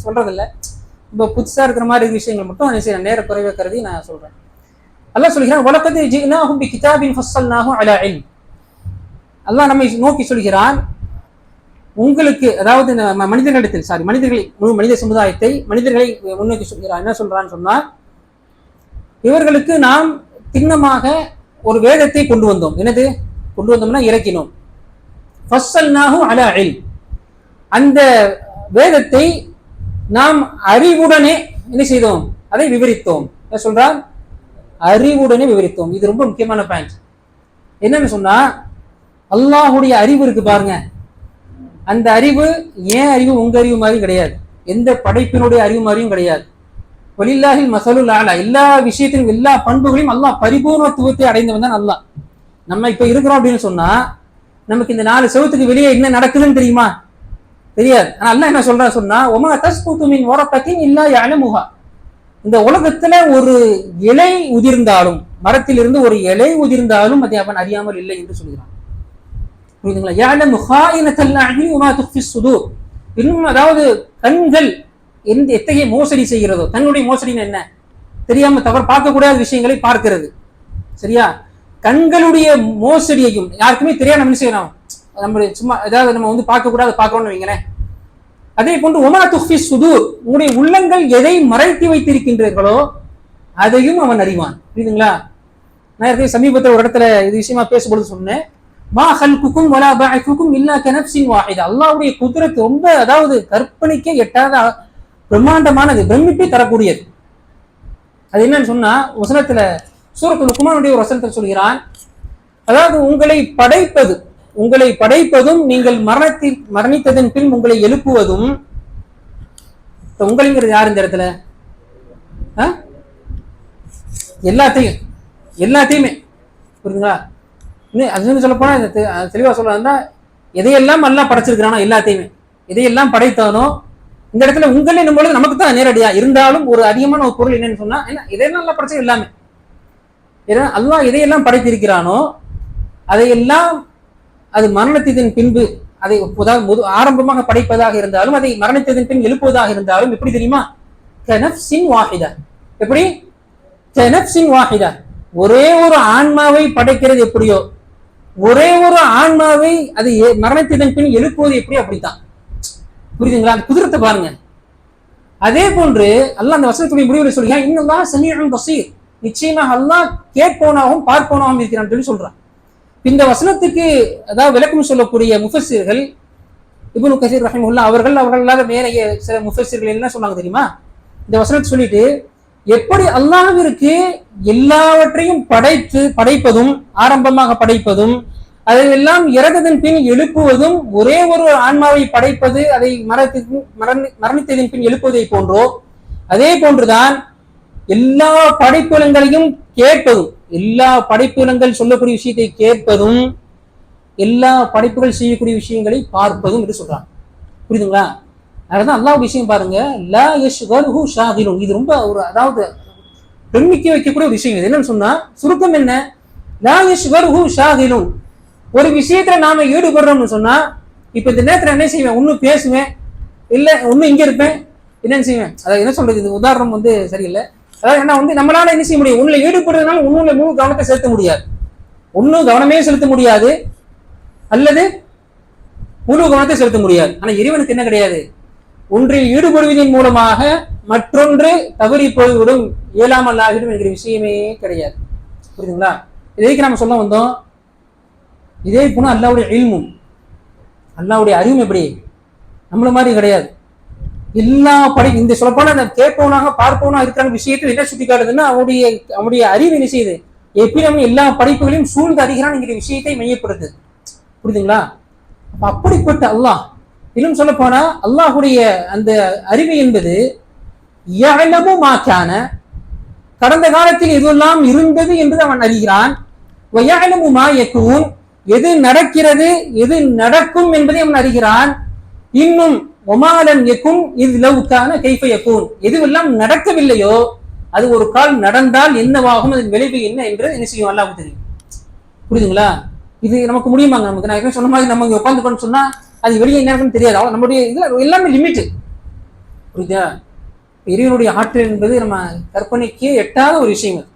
சொல்றதில்ல, இப்போ புதுசா இருக்கிற மாதிரி விஷயங்கள் மட்டும் நேர குறைவே கருதி நான் சொல்றேன். அல்லாஹ் சொல்கிறான், وَلَقَدْ جِئْنَاهُمْ بِكِتَابٍ فَصَّلْنَاهُ عَلَى عِلْمٍ. அல்லாஹ் நம்மை நோக்கி சொல்கிறான், உங்களுக்கு, அதாவது மனிதர்களிடத்தில், மனித சமுதாயத்தை, மனிதர்களை முன்னோக்கி சொல்கிறான். என்ன சொல்றான்னு சொன்னா, இவர்களுக்கு நாம் திண்ணமாக ஒரு வேதத்தை கொண்டு வந்தோம். என்னது கொண்டு வந்தோம்னா இறக்கினோம். ஃபஸ்ஸல்நாஹு அலா இல்ம், அந்த வேதத்தை நாம் அறிவுடனே என்ன செய்தோம், அதை விவரித்தோம். என்ன சொல்றான், அறிவுடனே விவரித்தோம். இது ரொம்ப முக்கியமான பாயிண்ட். என்னன்னு சொன்னா, அல்லாஹுடைய அறிவு இருக்கு பாருங்க, அந்த அறிவு ஏன் அறிவு உங்க அறிவு மாதிரி கிடையாது, எந்த படைப்பினுடைய அறிவு மாதிரியும் கிடையாது. வலில்லாஹில் மஸலுல் அலா, எல்லா விஷயத்திலும் எல்லா பண்புகளையும் அல்லாஹ் பரிபூர்ணத்துவத்தை அடைந்தவன் தான் அல்லாஹ். நம்ம இப்ப இருக்கிறோம் அப்படின்னு சொன்னா, நமக்கு இந்த 4 செவத்துக்கு வெளியே என்ன நடக்குதுன்னு தெரியுமா? தெரியாது. ஆனா அல்லாஹ் என்ன சொல்றா சொன்னா, ஒமா தஸ்குது மின் வரகத்தின் இல்லா யஅலமுஹா, இந்த உலகத்துல ஒரு இலை உதிர்ந்தாலும், மரத்திலிருந்து ஒரு இலை உதிர்ந்தாலும் அதை அவன் அறியாமல் இல்லை என்று சொல்கிறான். புரியுதுங்களா? யஅலமு ஹாயினத்தல் அஅயுனி வமா துஃபிஸ் சுதூர். இன்னும் அதாவது கண்கள் எத்தகைய மோசடி செய்கிறதோ, கண்ணுடைய மோசடின்னு என்ன தெரியாம தவறு பார்க்கக்கூடாத விஷயங்களை பார்க்கிறது. சரியா? கண்களுடைய மோசடியையும் யாருக்குமே தெரியாது. நம்ம என்ன செய்யணும், நம்மளுடைய சும்மா ஏதாவது நம்ம பார்க்கக்கூடாது பார்க்கணும்னு வைங்களேன். அதே போன்று ஒமா துஃபிஸ் சுதூர், உங்களுடைய உள்ளங்கள் எதை மறைத்து வைத்திருக்கின்றீர்களோ அதையும் அவன் அறிவான். புரியுதுங்களா? நான் ஏற்கனவே சமீபத்தில் ஒரு இடத்துல இது விஷயமா பேசும்பொழுது சொன்னேன், மா ஹல்குக்கும் வலா பஅஸுக்கும் இல்லா கனஃப்ஸின் வாஹிதா. அல்லாஹ்வுடைய குத்ரத் ரொம்ப, அதாவது கற்பனைக்கே எட்டாத பிரம்மாண்டமானது, பிரமிப்பை தரக்கூடியது. அது என்னன்னு சொன்னா, வசனத்துல சூரத்துல் லுக்மானுடைய ஒரு வசனத்தில் சொல்கிறான், அதாவது உங்களை படைப்பதும் நீங்கள் மரணித்ததன் பின் உங்களை எழுப்புவதும். உங்களுங்கிறது யார் இந்த இடத்துல? எல்லாத்தையுமே புரியுதுங்களா? அது சொல்ல போனா தெளிவா சொல்ல, எதையெல்லாம் அல்லாஹ் படைச்சிருக்கிறானோ எல்லாத்தையுமே, எதையெல்லாம் படைத்தானோ இந்த இடத்துல உங்கள் என்னும் பொழுது நமக்கு தான் நேரடியா இருந்தாலும் ஒரு அதிகமான ஒரு பொருள் என்னன்னு சொன்னா என்ன இதெல்லாம் நல்ல பிரச்சனை எல்லாமே. ஏன்னா அல்லாஹ் எதையெல்லாம் படைத்திருக்கிறானோ அதையெல்லாம் அது மரணத்தின் பின்பு அதை ஆரம்பமாக படைப்பதாக இருந்தாலும் அதை மரணத்தின் பின் எழுப்புவதாக இருந்தாலும் எப்படி தெரியுமா, கனஃப்ஸின் வாஹிதா. எப்படி கனஃப்ஸின் வாஹிதா, ஒரே ஒரு ஆன்மாவை படைக்கிறது எப்படியோ ஒரே ஒரு ஆன்மாவை அது மரணத்தின் பின் எழுப்புவது எப்படியோ அப்படித்தான். புரியுதுங்களா? அந்த குதிரத்தை பாருங்க. அதே போன்று அல்லாஹ் அந்த வசனத்துடைய முடிவில் சொல்லுங்க, இன்னல்லாஹ் ஸமீஉன் பஸீர், நிச்சயமாக அல்லாஹ் கேட்பவனாகவும் பார்ப்பவனாகவும் இருக்கிறான் சொல்லி சொல்றான். இந்த வசனத்துக்கு அதாவது விளக்கம் சொல்லக்கூடிய முஃபஸ்ஸிர்கள் இப்னு கஸீர் ரஹிமஹுல்லாஹ் அவர்களாக மேலே சில முஃபஸ்ஸிர்கள் என்ன சொன்னாங்க தெரியுமா, இந்த வசனத்தை சொல்லிட்டு எப்படி அல்லாஹ்விற்கு எல்லாவற்றையும் படைப்பதும் ஆரம்பமாக படைப்பதும் அதையெல்லாம் இறந்ததன் பின் எழுப்புவதும் ஒரே ஒரு ஆன்மாவை படைப்பது அதை மரணித்ததன் பின் எழுப்புவதை போன்றோ அதே போன்றுதான் எல்லா படைப்பினங்களையும் கேட்பதும், எல்லா படைப்பினங்கள் சொல்லக்கூடிய விஷயத்தை கேட்பதும் எல்லா படைப்புகள் செய்யக்கூடிய விஷயங்களை பார்ப்பதும் என்று சொல்றாங்க. புரியுதுங்களா? அதுதான் அல்லாஹ் விஷயம் பாருங்க, லா யஷ்கலுஹு ஷாகிலுன். இது ரொம்ப ஒரு அதாவது பெருமிக்க வைக்கக்கூடிய ஒரு விஷயம். என்னன்னு சொன்னா சுருக்கம் என்ன, லா யஷ்கலுஹு ஷாகிலுன். ஒரு விஷயத்துல நாம ஈடுபடுறோம்னு சொன்னா இப்ப இந்த நேரத்துல என்ன செய்வேன், ஒன்னும் பேசுவேன் இல்ல ஒன்னும் இங்க இருப்பேன், என்னன்னு செய்வேன். அதாவது என்ன சொல்றது, இது உதாரணம் சரியில்லை. அதாவது என்ன நம்மளால என்ன செய்ய முடியும், ஒண்ணுல ஈடுபடுறதுனால ஒண்ணுல முழு கவனத்தை செலுத்த முடியாது, ஒன்னும் கவனமே செலுத்த முடியாது அல்லது முழு கவனத்தை செலுத்த முடியாது. ஆனா இறைவனுக்கு என்ன கிடையாது, ஒன்றில் ஈடுபடுவதன் மூலமாக மற்றொன்று தவறி போய்விடும், இயலாமல் ஆகிடும் என்கிற விஷயமே கிடையாது. புரியுதுங்களா? இதைக்கு நாம சொல்ல வந்தோம். இதே போனா அல்லாவுடைய இல்மும் அல்லாவுடைய அறிவும் எப்படி நம்மள மாதிரி கிடையாது. எல்லா இந்த சொல்லப்போனா அந்த கேட்பவனாக பார்ப்பவனாக இருக்கிற விஷயத்தில் என்ன சுட்டி காட்டுதுன்னா அவனுடைய அறிவு என்ன செய்யுது, எப்படி நம்ம எல்லா படைப்புகளையும் சூழ்ந்து அறிகிறான் என்கிற விஷயத்தை மையப்படுத்துது. புரியுதுங்களா? அப்ப அப்படிப்பட்ட அல்லாஹ் இன்னும் சொல்ல போனா அல்லாஹுடைய அந்த அறிவு என்பது கடந்த காலத்தில் எதுவெல்லாம் இருந்தது என்று அவன் அறிகிறான், எது நடக்கிறது எது நடக்கும் என்பதை அவன் அறிகிறான். இன்னும் ஒமாலன் எக்கும் இது லவுக்கான கைஃபை யகூன், எதுவெல்லாம் நடக்கவில்லையோ அது ஒரு கால் நடந்தால் என்னவாகும், அதன் விளைவு என்ன என்று என்ன செய்யும் அல்லாஹ்வுக்கு தெரியும். புரியுதுங்களா? இது நமக்கு முடியுமாங்க? நமக்கு நான் சொன்ன மாதிரி நம்ம இங்க உட்காந்துக்கணும்னு சொன்னா அது வெளியே என்ன இருக்குன்னு தெரியாது. அவ்வளவு நம்மளுடைய இதுல எல்லாமே லிமிட். புரியுதா? இறைவனுடைய ஆற்றல் என்பது நம்ம கற்பனைக்கு எட்டாத ஒரு விஷயம்.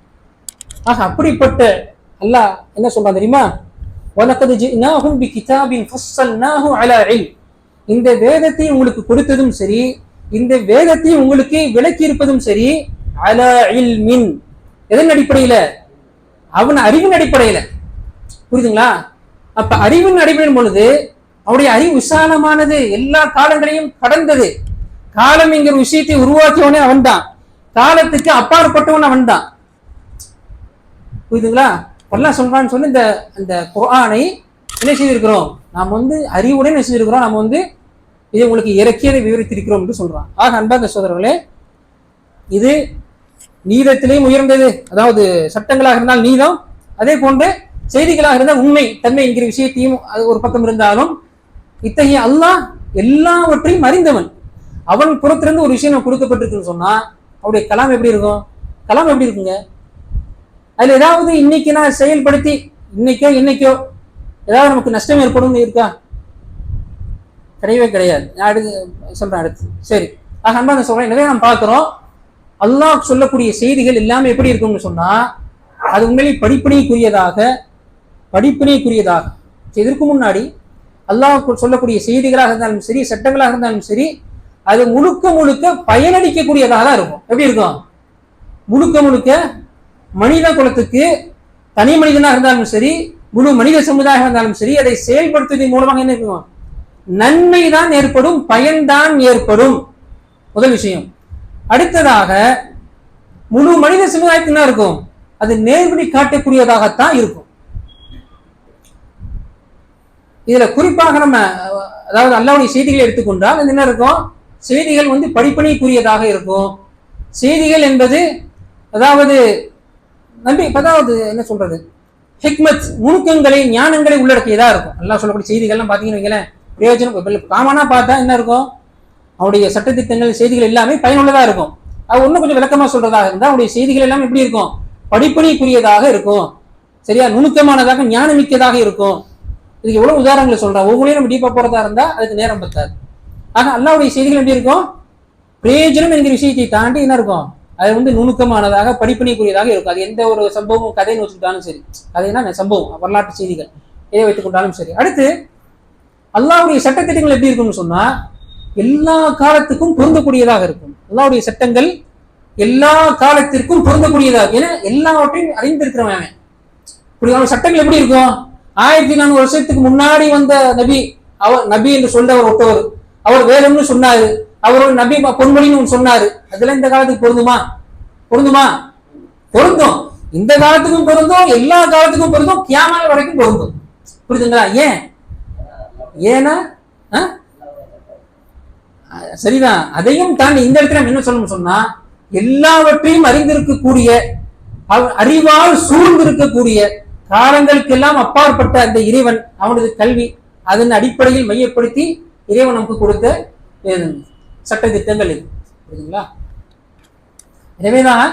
ஆக அப்படிப்பட்ட அல்லாஹ் என்ன சொல்றான் தெரியுமா, வலகத் ஜினாஹும் பிகிதாபின் ஃபஸ்ஸல்னாஹு அலா இல்ம். இந்த வேதத்தை உங்களுக்கு கொடுத்ததும் சரி, இந்த வேதத்தை உங்களுக்கு விளக்கி இருப்பதும் சரி, அலா இல்மின், எதன் அடிப்படையில, அவன் அறிவின் அடிப்படையில. புரியுதுங்களா? அப்ப அறிவின் அடிப்படையின் பொழுது அவருடைய அறிவு விசாலமானது, எல்லா காலங்களையும் கடந்தது. காலம் என்கிற விஷயத்தை உருவாக்கியவனே அவன் தான், காலத்துக்கு அப்பாற்பட்டவன் அவன் தான். புரியுதுங்களா? அல்லாஹ் சொல்றான்னு சொல்லி இந்த குர்ஆனை என்ன செய்திருக்கிறோம், நாம் அறிவுடன் என்ன செஞ்சிருக்கிறோம், நாம் இதை உங்களுக்கு இறக்கியதை விவரித்திருக்கிறோம் என்று சொல்றான். ஆக அன்பார்ந்த சகோதரர்களே, இது நீதத்திலேயும் உயர்ந்தது. அதாவது சட்டங்களாக இருந்தால் நீதம், அதே போன்று செய்திகளாக இருந்தால் உண்மை தன்மை என்கிற விஷயத்தையும் அது ஒரு பக்கம் இருந்தாலும் இத்தகைய அல்லாஹ் எல்லாவற்றையும் அறிந்தவன். அவன் புறத்திலிருந்து ஒரு விஷயம் கொடுக்கப்பட்டிருக்குன்னு சொன்னா அவருடைய கலாம் எப்படி இருக்கும், கலாம் எப்படி இருக்குங்க? அதுல ஏதாவது இன்னைக்கு நான் செயல்படுத்தி இன்னைக்கோ ஏதாவது நமக்கு நஷ்டம் ஏற்படும் இருக்கா? கிடையவே கிடையாது. அடுத்து சொல்றேன். அடுத்து சரி, ஆக அன்பான சொல்றேன். நிறைய நாம் பார்க்கிறோம், அல்லாஹ் சொல்லக்கூடிய செய்திகள் எல்லாமே எப்படி இருக்கும்னு சொன்னா அது உண்மையிலே படிப்பினைக்குரியதாக. இதற்கு முன்னாடி அல்லாஹ் சொல்லக்கூடிய செய்திகளாக இருந்தாலும் சரி, சட்டங்களாக இருந்தாலும் சரி, அது முழுக்க பயனளிக்கக்கூடியதாக தான் இருக்கும். எப்படி இருக்கும்? முழுக்க மனித குலத்துக்கு, தனி மனிதனாக இருந்தாலும் சரி, முழு மனித சமுதாயம் இருந்தாலும் சரி, அதை செயல்படுத்துவதன் மூலமாக என்ன இருக்கும், நன்மைதான் ஏற்படும், பயன்தான் ஏற்படும். முதல் விஷயம். அடுத்ததாக முழு மனித சமுதாயத்துக்கு என்ன இருக்கும், அது நேர்வழி காட்டக்கூடியதாகத்தான் இருக்கும். இதுல குறிப்பாக நம்ம அதாவது அல்லாஹ்வுடைய செய்திகளை எடுத்துக்கொண்டால் அது என்ன இருக்கும், செய்திகள் படிப்பினைக்குரியதாக இருக்கும். செய்திகள் என்பது அதாவது என்ன சொல்றது, ஹிக்மத், நுணுக்கங்களை, ஞானங்களை உள்ளடக்கியதா இருக்கும். அல்லாஹ் சொல்லக்கூடிய செய்திகள்லாம் பாத்தீங்கன்னு வைங்களேன், பிரயோஜனம் காமனா பார்த்தா என்ன இருக்கும், அவனுடைய சட்டத்திட்டங்கள் செய்திகள் எல்லாமே பயனுள்ளதா இருக்கும். அது இன்னும் கொஞ்சம் விளக்கமா சொல்றதாக இருந்தா அவனுடைய செய்திகள் எல்லாம் எப்படி இருக்கும்? படிப்படிக்குரியதாக இருக்கும், சரியா, நுணுக்கமானதாக ஞானமிக்கதாக இருக்கும். இதுக்கு எவ்வளவு உதாரணங்களை சொல்றான். ஒவ்வொன்றையும் நம்ம டீப்பா போறதா இருந்தா அதுக்கு நேரம் பத்தாது. ஆக அல்லாஹ்வுடைய செய்திகள் எப்படி இருக்கும்? பிரயோஜனம் என்கிற விஷயத்தை தாண்டி என்ன இருக்கும்? அது நுணுக்கமானதாக படிப்பணிக்குரியதாக இருக்கும். அது எந்த ஒரு சம்பவம் கதைன்னு வச்சுக்கிட்டாலும் சரி, கதைனா சம்பவம் வரலாற்று செய்திகள் எதை வைத்துக் கொண்டாலும் சரி. அடுத்து அல்லாஹ்வுடைய சட்டத்திட்டங்கள் எப்படி இருக்கும்னு சொன்னா எல்லா காலத்துக்கும் பொருந்தக்கூடியதாக இருக்கும். அல்லாஹ்வுடைய சட்டங்கள் எல்லா காலத்திற்கும் பொருந்தக்கூடியதாக, ஏன்னா எல்லாவற்றையும் அறிந்திருக்கிறவன். இப்படி சட்டங்கள் எப்படி இருக்கும்? 1400 வருஷத்துக்கு முன்னாடி வந்த நபி, அவர் நபி என்று சொன்னவர் ஒருத்தவர், அவர் வேதம்னு சொன்னாரு, அவர் நபி பொன்மொழின்னு சொன்னாரு. அதெல்லாம் இந்த காலத்துக்கு பொருந்துமா? பொருந்தும். இந்த காலத்துக்கும் பொருந்தும், எல்லா காலத்துக்கும் பொருந்தும், கியாமத் வரைக்கும் பொருந்தும். புரியுதுங்களா? ஏன்னா சரிதான். அதையும் தாண்டி இந்த இடத்துல என்ன சொல்லணும்னு சொன்னா எல்லாவற்றையும் அறிந்திருக்கக்கூடிய, அறிவால் சூழ்ந்திருக்கக்கூடிய, காலங்களுக்கெல்லாம் அப்பாற்பட்ட அந்த இறைவன், அவனது கல்வி, அதன் அடிப்படையில் மையப்படுத்தி இறைவன் நமக்கு கொடுத்த சட்ட திட்டங்கள் இது. புரியுதுங்களா? எனவேதான்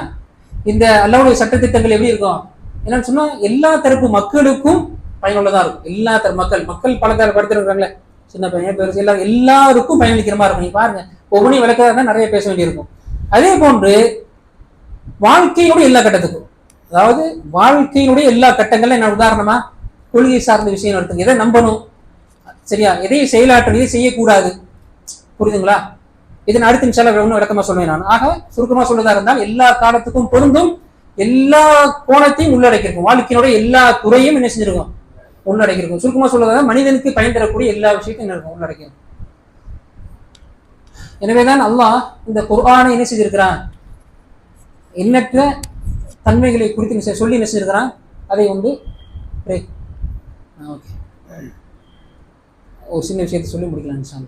இந்த அல்லாஹ்வுடைய சட்ட திட்டங்கள் எப்படி இருக்கும் என்னன்னு சொன்னா எல்லா தரப்பு மக்களுக்கும் பயனுள்ளதா இருக்கும். எல்லா தரப்பு மக்கள் பல தர படுத்திருக்காங்களே, சின்ன பையன் பெருசு எல்லாருக்கும் பயனளிக்கிற மாதிரி இருக்கும். நீங்க பாருங்க, ஒவ்வொன்றையும் விளக்காக நிறைய பேச வேண்டியிருக்கும். அதே போன்று வாழ்க்கையினுடைய எல்லா கட்டத்துக்கும், அதாவது வாழ்க்கையினுடைய எல்லா கட்டங்கள்ல என்ன உதாரணமா கொள்கை சார்ந்த விஷயம் எடுத்துங்க. எதை நம்பணும், சரியா, எதையும் செயலாற்ற, எதை செய்யக்கூடாது. புரியுதுங்களா? இதன் அடுத்த நிமிஷம் ஒன்றும் விளக்கமா சொல்லுவேன் நான். ஆக சுருக்கமா சொல்றதா இருந்தால் எல்லா காலத்துக்கும் பொருந்தும், எல்லா கோணத்தையும் உள்ளடக்கியிருக்கும். வாழ்க்கையினுடைய எல்லா துறையும் என்ன செஞ்சிருக்கும்? உள்ளடக்கியிருக்கும். சுருக்கமா சொல்றதா மனிதனுக்கு பயன் தரக்கூடிய எல்லா விஷயத்தையும் என்ன இருக்கும்? உள்ளடக்கியிருக்கும். எனவேதான் அல்லாஹ் இந்த குர்ஆனை என்ன செய்திருக்கிறான்? எண்ணற்ற தன்மைகளை குறித்து சொல்லி என்ன செய்திருக்கிறான்? அதை ஒரு சின்ன விஷயத்தை சொல்லி முடிக்கலாம்.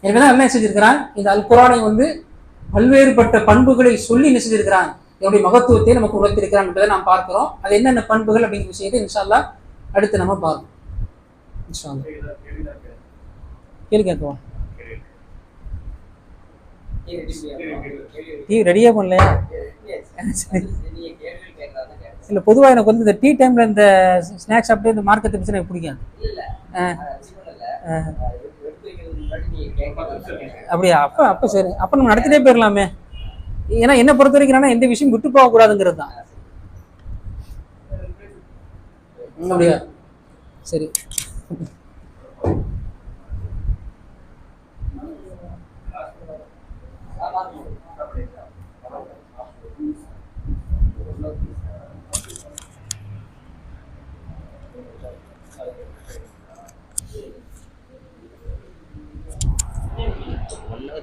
எனவேதான் என்ன செஞ்சிருக்கிறான்? இந்த அல் குர்ஆனை பல்வேறுபட்ட பண்புகளை சொல்லி என்ன செஞ்சிருக்கிறான்? என்னுடைய மகத்துவத்தை நமக்கு உணர்த்திருக்கிறான் என்பதை நாம் பார்க்கிறோம். அது என்னென்ன பண்புகள் அப்படிங்கிற விஷயத்தை இன்ஷா அல்லாஹ் அடுத்து நம்ம பார்ப்போம். இன்ஷா அல்லாஹ் கேள்வி கேட்கலாம். டீ ரெடியா பண்ணலையா? இல்லை, பொதுவாக எனக்கு இந்த டீ டைம்ல இந்த ஸ்நாக்ஸ் சாப்பிட்டு இந்த மார்க்கெட் பிரச்சனை எனக்கு பிடிக்காது. அப்படியா? அப்ப சரி, அப்ப நம்ம நடத்திட்டே போயிடலாமே. ஏன்னா என்ன பொறுத்த வரைக்கும் எந்த விஷயம் விட்டு போக கூடாதுங்கிறது தான். அப்படியா? சரி.